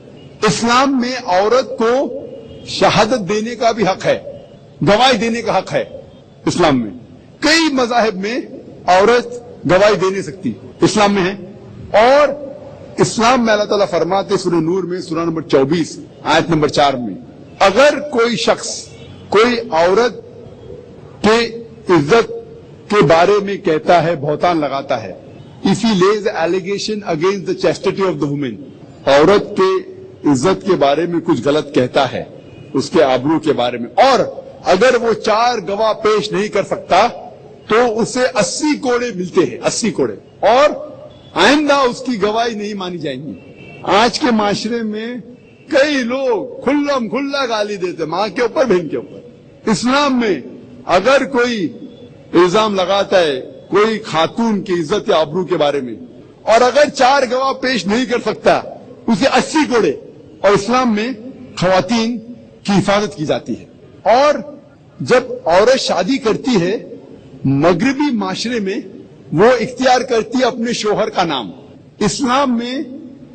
A: اسلام میں عورت کو شہادت دینے کا بھی حق ہے, گواہی دینے کا حق ہے. اسلام میں کئی مذاہب میں عورت گواہی دے نہیں سکتی, اسلام میں ہے. اور اسلام میں اللہ تعالیٰ فرماتے سورہ نور میں سورہ نمبر 24 آیت نمبر 4 میں اگر کوئی شخص کوئی عورت کے عزت کے بارے میں کہتا ہے, بہتان لگاتا ہے, if he lays an allegation against the chastity of the woman, عورت کے عزت کے بارے میں کچھ غلط کہتا ہے, اس کے آبرو کے بارے میں, اور اگر وہ 4 گواہ پیش نہیں کر سکتا تو اسے 80 کوڑے ملتے ہیں, 80 کوڑے, اور آئندہ اس کی گواہی نہیں مانی جائیں گی. آج کے معاشرے میں کئی لوگ کھلم کھلا گالی دیتے ماں کے اوپر, بہن کے اوپر. اسلام میں اگر کوئی الزام لگاتا ہے کوئی خاتون کی عزت یا آبرو کے بارے میں اور اگر 4 گواہ پیش نہیں کر سکتا اسے 80 کوڑے. اور اسلام میں خواتین کی حفاظت کی جاتی ہے. اور جب عورت شادی کرتی ہے مغربی معاشرے میں وہ اختیار کرتی ہے اپنے شوہر کا نام. اسلام میں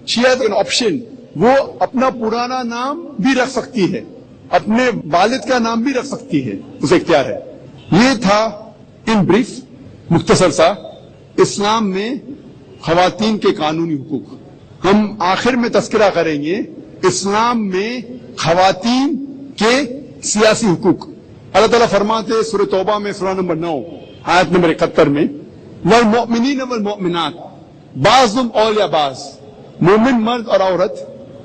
A: شیعہ آپشن, وہ اپنا پرانا نام بھی رکھ سکتی ہے, اپنے والد کا نام بھی رکھ سکتی ہے, اسے اختیار ہے. یہ تھا ان بریف مختصر سا اسلام میں خواتین کے قانونی حقوق. ہم آخر میں تذکرہ کریں گے اسلام میں خواتین کے سیاسی حقوق. اللہ تعالیٰ فرماتے سورہ توبہ میں سورہ نمبر 9 آیت نمبر 71 میں والمؤمنین والمؤمنات بعضهم اولیاء بعض, مومن مرد اور عورت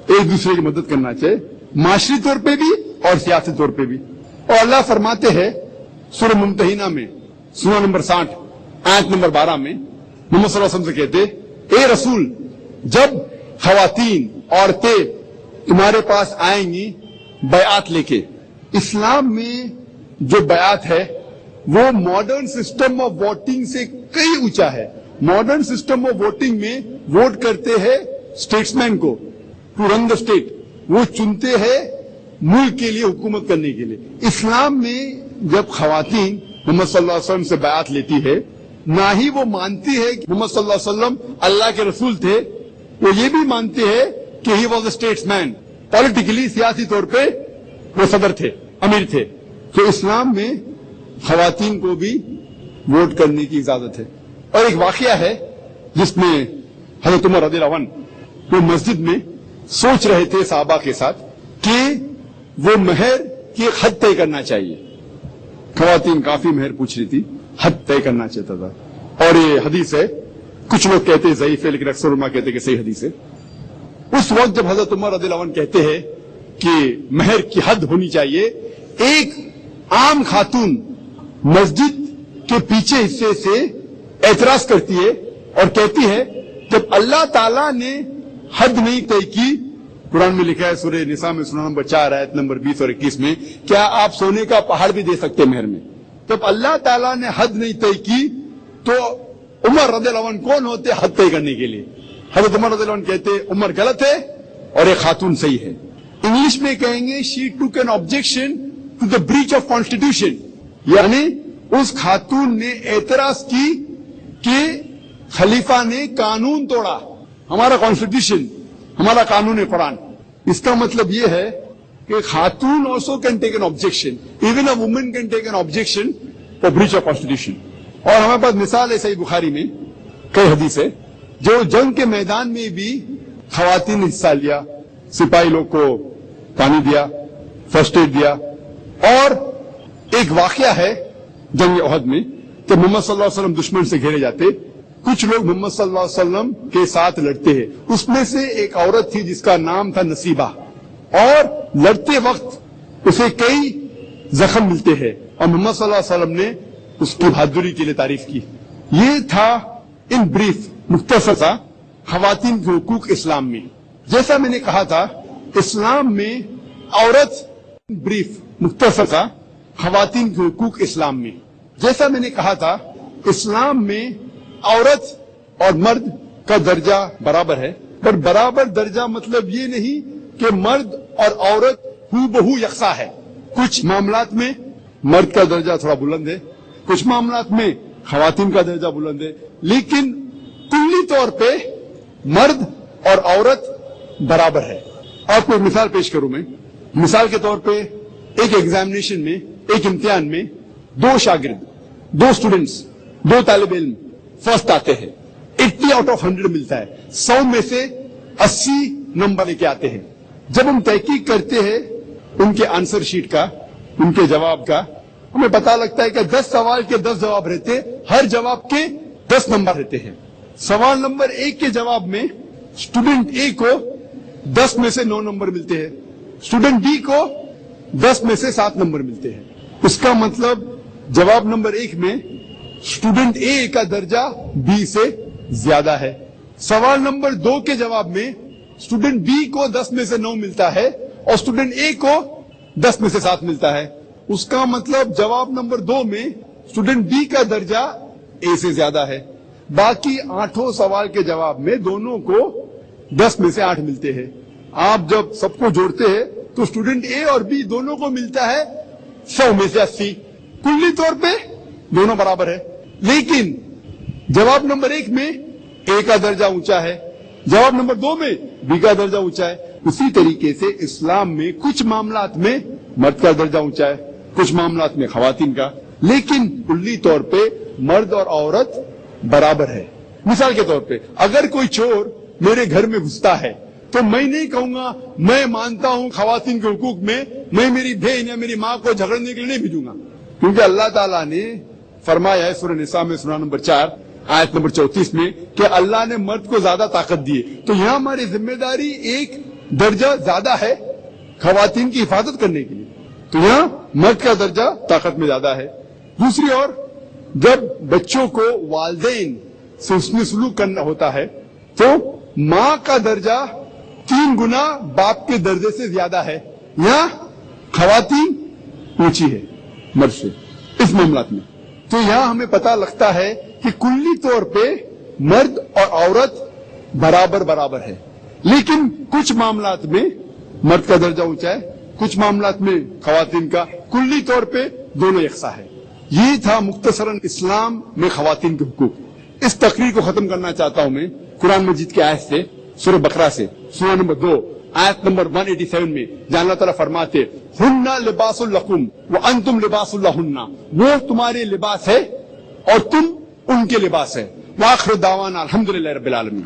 A: ایک دوسرے کی مدد کرنا چاہیے, معاشری طور پہ بھی اور سیاسی طور پہ بھی. اور اللہ فرماتے ہیں سورہ ممتحنہ میں سورہ نمبر 60 آیت نمبر 12 میں محمد صلی اللہ علیہ وسلم سے کہتے اے رسول جب خواتین عورتیں تمہارے پاس آئیں گی بیعت لے کے. اسلام میں جو بیعت ہے وہ ماڈرن سسٹم آف ووٹنگ سے کئی اونچا ہے. ماڈرن سسٹم آف ووٹنگ میں ووٹ کرتے ہیں اسٹیٹسمین کو ٹو رن دا اسٹیٹ, وہ چنتے ہیں ملک کے لیے حکومت کرنے کے لیے. اسلام میں جب خواتین محمد صلی اللہ علیہ وسلم سے بیعت لیتی ہے، نہ ہی وہ مانتی ہے کہ محمد صلی اللہ علیہ وسلم اللہ کے رسول تھے، وہ یہ بھی مانتے ہیں کہ he was a statesman, politically سیاسی طور پہ وہ صدر تھے، امیر تھے۔ تو اسلام میں خواتین کو بھی ووٹ کرنے کی اجازت ہے۔ اور ایک واقعہ ہے جس میں حضرت عمر رضی اللہ عنہ وہ مسجد میں سوچ رہے تھے صحابہ کے ساتھ کہ وہ مہر کی ایک حد طے کرنا چاہیے۔ خواتین کافی مہر پوچھ رہی تھی، حد طے کرنا چاہتا تھا۔ اور یہ حدیث ہے، کچھ لوگ کہتے ہیں ضعیف ہے لیکن اکثر علماء کہتے ہیں کہ صحیح حدیث ہے۔ اس وقت جب حضرت عمر رضی اللہ عنہ کہتے ہیں کہ مہر کی حد ہونی چاہیے، ایک عام خاتون مسجد کے پیچھے حصے سے اعتراض کرتی ہے اور کہتی ہے جب اللہ تعالیٰ نے حد نہیں طے کی، قرآن میں لکھا ہے سورہ نساء میں سورہ نمبر 4 آیت نمبر 20 اور 21 میں، کیا آپ سونے کا پہاڑ بھی دے سکتے مہر میں؟ جب اللہ تعالیٰ نے حد نہیں طے کی تو عمر رضی اللہ عنہ کون ہوتے حد طے کرنے کے لیے؟ حضرت عمر رضی اللہ عنہ کہتے عمر غلط ہے اور ایک خاتون صحیح ہے۔ انگلش میں کہیں گے she took an objection to the breach of constitution، یعنی اس خاتون نے اعتراض کی کہ خلیفہ نے قانون توڑا، ہمارا کانسٹیٹیوشن، ہمارا قانون قرآن۔ اس کا مطلب یہ ہے کہ خاتون also can take an objection، even a woman can take an objection for breach of constitution۔ اور ہمارے پاس مثال ہے صحیح بخاری میں کئی حدیث ہے، جو جنگ کے میدان میں بھی خواتین نے حصہ لیا، سپاہی لوگ کو پانی دیا، فرسٹ ایڈ دیا۔ اور ایک واقعہ ہے جنگ احد میں کہ محمد صلی اللہ علیہ وسلم دشمن سے گھیرے جاتے، کچھ لوگ محمد صلی اللہ علیہ وسلم کے ساتھ لڑتے ہیں، اس میں سے ایک عورت تھی جس کا نام تھا نصیبہ، اور لڑتے وقت اسے کئی زخم ملتے ہیں اور محمد صلی اللہ علیہ وسلم نے اس کی بہادری کے لیے تعریف کی۔ یہ تھا ان بریف مختصر سا خواتین کے حقوق اسلام میں۔ جیسا میں نے کہا تھا اسلام میں عورت، بریف مختصر سا خواتین کے حقوق اسلام میں، جیسا میں نے کہا تھا اسلام میں عورت اور مرد کا درجہ برابر ہے، پر برابر درجہ مطلب یہ نہیں کہ مرد اور عورت ہو بہو یکساں ہے۔ کچھ معاملات میں مرد کا درجہ تھوڑا بلند ہے، کچھ معاملات میں خواتین کا درجہ بلند ہے، لیکن کلی طور پہ مرد اور عورت برابر ہے۔ آپ کو ایک مثال پیش کروں میں، مثال کے طور پہ ایک ایگزامینیشن میں، ایک امتحان میں دو شاگرد، دو سٹوڈنٹس، دو طالب علم فرسٹ آتے ہیں، 80 آؤٹ آف 100 ملتا ہے، 100 میں سے 80 نمبر لے کے آتے ہیں۔ جب ہم تحقیق کرتے ہیں ان کے آنسر شیٹ کا، ان کے جواب کا، ہمیں پتا لگتا ہے کہ 10 سوال کے 10 جواب رہتے، ہر جواب کے 10 نمبر رہتے ہیں۔ سوال نمبر 1 کے جواب میں اسٹوڈنٹ اے کو 10 میں سے 9 نمبر ملتے ہیں، اسٹوڈنٹ بی کو 10 میں سے 7 نمبر ملتے ہیں۔ اس کا مطلب جواب نمبر 1 میں اسٹوڈنٹ اے کا درجہ بی سے زیادہ ہے۔ سوال نمبر 2 کے جواب میں اسٹوڈنٹ بی کو 10 میں سے 9 ملتا ہے اور اسٹوڈنٹ اے کو 10 میں سے 7 ملتا ہے۔ اس کا مطلب جواب نمبر 2 میں اسٹوڈنٹ بی کا درجہ اے سے زیادہ ہے۔ باقی 8 سوال کے جواب میں دونوں کو 10 میں سے 8 ملتے ہیں۔ آپ جب سب کو جوڑتے ہیں تو اسٹوڈنٹ اے اور بی دونوں کو ملتا ہے 100 میں سے 80۔ کلی طور پہ دونوں برابر ہے، لیکن جواب نمبر 1 میں اے کا درجہ اونچا ہے، جواب نمبر 2 میں بی کا درجہ اونچا ہے۔ اسی طریقے سے اسلام میں کچھ معاملات میں مرد کا درجہ اونچا ہے، کچھ معاملات میں خواتین کا، لیکن کلی طور پہ مرد اور عورت برابر ہے۔ مثال کے طور پہ اگر کوئی چور میرے گھر میں گھستا ہے تو میں نہیں کہوں گا میں مانتا ہوں خواتین کے حقوق میں میری بہن یا میری ماں کو جھگڑنے کے لیے نہیں بھیجوں گا، کیونکہ اللہ تعالیٰ نے فرمایا ہے سورہ نساء میں سورہ نمبر 4 آیت نمبر 34 میں کہ اللہ نے مرد کو زیادہ طاقت دی ہے، تو یہاں ہماری ذمہ داری ایک درجہ زیادہ ہے خواتین کی حفاظت کرنے کے لیے، تو یہاں مرد کا درجہ طاقت میں زیادہ ہے۔ دوسری اور جب بچوں کو والدین سے حسن سلوک کرنا ہوتا ہے تو ماں کا درجہ 3 گنا باپ کے درجے سے زیادہ ہے، یہاں خواتین اونچی ہے مرد سے اس معاملات میں۔ تو یہاں ہمیں پتہ لگتا ہے کہ کلی طور پہ مرد اور عورت برابر ہے، لیکن کچھ معاملات میں مرد کا درجہ اونچا ہے، کچھ معاملات میں خواتین کا، کلی طور پہ دونوں یکساں ہے۔ یہ تھا مختصراً اسلام میں خواتین کے حقوق۔ اس تقریر کو ختم کرنا چاہتا ہوں میں قرآن مجید کی آیت سے، سورہ بقرہ سے، سورہ نمبر 2 آیت نمبر 187 میں، جہاں اللہ تعالیٰ فرماتے ہن لباس لکم وانتم لباس لہن، وہ تمہارے لباس ہے اور تم ان کے لباس ہے۔ وآخر دعوانا الحمدللہ رب العالمین۔